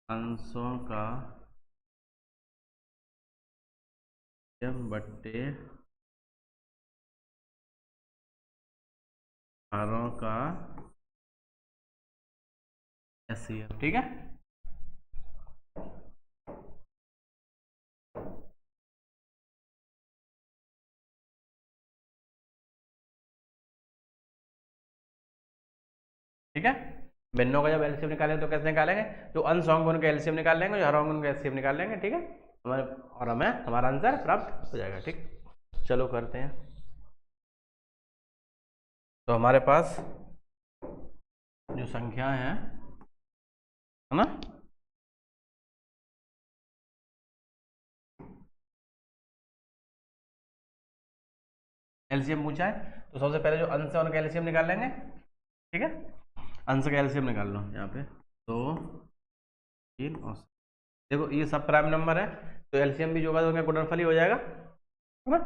अंशों का बट्टे हरों का एलसीएम। ठीक है, ठीक है। भिन्नों का जब एलसीएम निकालेंगे तो कैसे निकालेंगे? जो अंश होंगे उनका एलसीएम निकाल लेंगे, जो हर होंगे उनका एलसीएम निकाल लेंगे। ठीक है, हमारे और हमें हमारा आंसर प्राप्त हो जाएगा। ठीक, चलो करते हैं। तो हमारे पास जो संख्या है ना, एलसीएम पूछा है, तो सबसे पहले जो अंश है उनका एलसीएम निकाल लेंगे। ठीक है, अंश का एलसीएम निकाल लो। यहाँ पे 2 3 और देखो ये सब प्राइम नंबर है, तो एलसीएम भी जो होगा उनका गुणनफल ही हो जाएगा, है ना।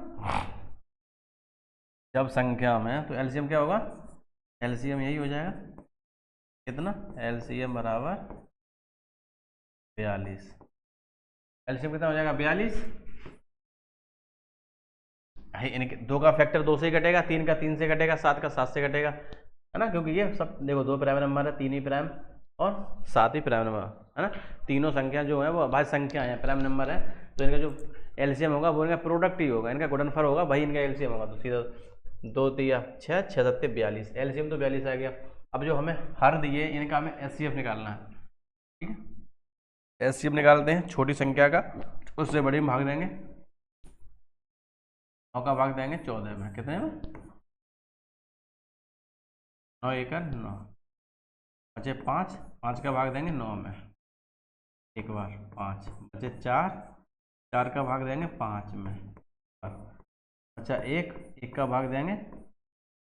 जब संख्या में तो एलसीएम क्या होगा? एलसीएम यही हो जाएगा। कितना? एलसीएम बराबर 42। एलसीएम कितना हो जाएगा? 42। इनके 2 का फैक्टर 2 से ही कटेगा, 3 का 3 से कटेगा, 7 का 7 से कटेगा, है ना, क्योंकि ये सब देखो 2 प्राइम नंबर है, 3 ही प्राइम और 7 ही प्राइम नंबर, है ना। तीनों संख्या जो है वो अभाज्य संख्या है, प्राइम नंबर है, तो इनका जो एलसीएम होगा वो इनका प्रोडक्ट ही होगा, इनका गुणनफल होगा, वही इनका एलसीएम होगा। तो सीधा 2 3 6 6 7 42, एलसीएम तो 42 आ गया। अब जो हमें हर दिए इनका हमें एचसीएफ निकालना है। ठीक है, एचसीएफ निकालते हैं छोटी संख्या का, उससे बड़ी में भाग देंगे, 9 का भाग देंगे 14 में। कितने में? 9 1 9 बचे 5, 5 का भाग देंगे 9 में एक बार 5, बचे 4, 4 का भाग देंगे 5 में, अच्छा 1 का भाग देंगे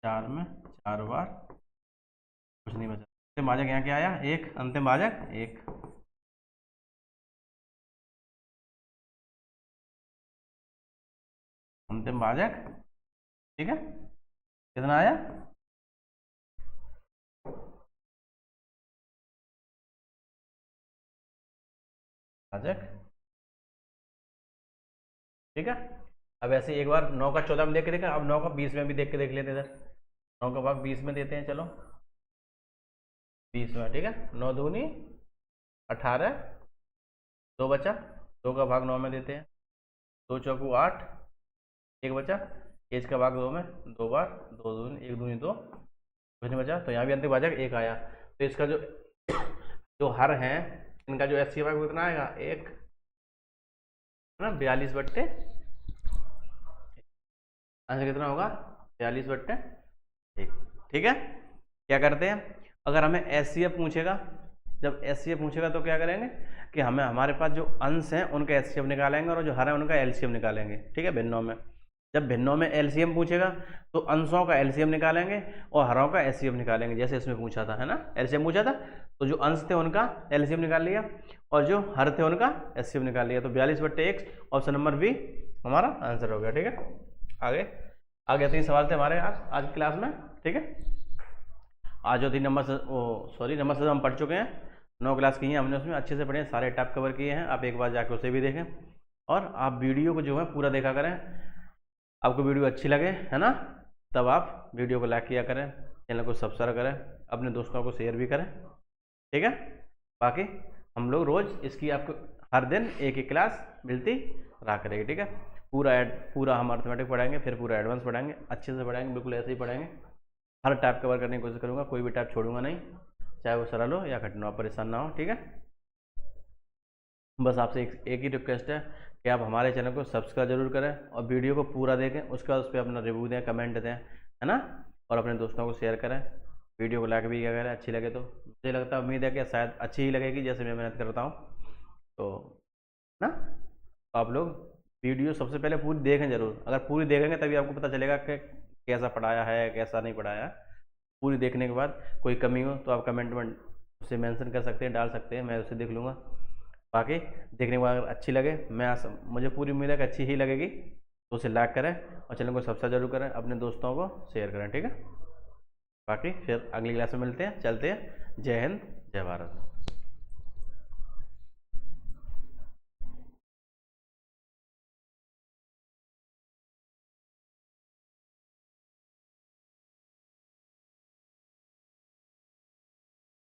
4 में 4 बार, कुछ नहीं बचा। अंतिम भाजक यहाँ क्या आया? 1। अंतिम भाजक 1। अंतिम भाजक, ठीक है, कितना आया? भाजक, ठीक है। अब ऐसे एक बार 9 का 14 में देख के देखा, अब 9 का 20 में भी देख के देख लेते हैं। इधर 9 का भाग 20 में देते हैं, चलो 20 में, ठीक है। 9 दूनी 18, 2 बचा, 2 का भाग 9 में देते हैं, 2 चौकू 8, 1 बचा, 1 का भाग 2 में 2 बार, 2 दूनी 1 दूनी 2, कुछ नहीं बचा, तो यहाँ भी अंतिम भाजक 1 आया। तो इसका जो हर है इनका जो एचसीएफ है वो कितना आएगा? 1, है ना, 42/, आंसर कितना होगा? 42/1। ठीक है, क्या करते हैं, अगर हमें एचसीएफ पूछेगा, जब एचसीएफ पूछेगा तो क्या करेंगे कि हमें हमारे पास जो अंश हैं उनका एचसीएफ निकालेंगे और जो हर है उनका एलसीएम निकालेंगे। ठीक है, भिन्नों में, जब भिन्नों में एलसीएम पूछेगा तो अंशों का एलसीएम निकालेंगे और हरों का एचसीएफ निकालेंगे, जैसे इसमें पूछा था, है ना, एलसीएम पूछा था, तो जो अंश थे उनका एलसीएम निकाल लिया और जो हर थे उनका एचसीएफ निकाल लिया। तो 42/1 ऑप्शन नंबर बी हमारा आंसर हो गया। ठीक है, आगे आगे 3 सवाल थे हमारे आज की क्लास में, ठीक है। आज जो 3 नंबर नंबर सिस्टम हम पढ़ चुके हैं, 9 क्लास की हैं हमने, उसमें अच्छे से पढ़े, सारे टॉप कवर किए हैं। आप एक बार जाके उसे भी देखें और आप वीडियो को जो है पूरा देखा करें। आपको वीडियो अच्छी लगे, है ना, तब आप वीडियो को लाइक किया करें, चैनल को सब्सक्राइब करें, अपने दोस्तों को शेयर भी करें, ठीक है। बाकी हम लोग रोज़ इसकी आपको हर दिन एक क्लास मिलती रहा करेगी, ठीक है। पूरा हम अर्थमेटिक पढ़ाएंगे, फिर पूरा एडवांस पढ़ाएंगे, अच्छे से पढ़ाएंगे, बिल्कुल ऐसे ही पढ़ाएंगे। हर टाइप कवर करने की कोशिश करूँगा, कोई भी टाइप छोड़ूंगा नहीं, चाहे वो सरल हो या कठिन हो, आप परेशान ना हो, ठीक है। बस आपसे एक ही रिक्वेस्ट है कि आप हमारे चैनल को सब्सक्राइब जरूर करें और वीडियो को पूरा देखें, उसके बाद उस पर अपना रिव्यू दें, कमेंट दें, है ना, और अपने दोस्तों को शेयर करें, वीडियो को लाइक भी क्या करें, अच्छी लगे तो। मुझे लगता है, उम्मीद है कि शायद अच्छी ही लगेगी, जैसे मैं मेहनत करता हूँ, तो ना। तो आप लोग वीडियो सबसे पहले पूरी देखें जरूर, अगर पूरी देखेंगे तभी आपको पता चलेगा कि कैसा पढ़ाया है, कैसा नहीं पढ़ाया है। पूरी देखने के बाद कोई कमी हो तो आप कमेंट में उसे मेंशन कर सकते हैं, डाल सकते हैं, मैं उसे देख लूँगा। बाकी देखने के बाद अगर अच्छी लगे, मुझे पूरी उम्मीद है कि अच्छी ही लगेगी, तो उसे लाइक करें और चैनल को सब्सक्राइब जरूर करें, अपने दोस्तों को शेयर करें, ठीक है। बाकी फिर अगली क्लास में मिलते हैं, चलते हैं। जय हिंद, जय भारत।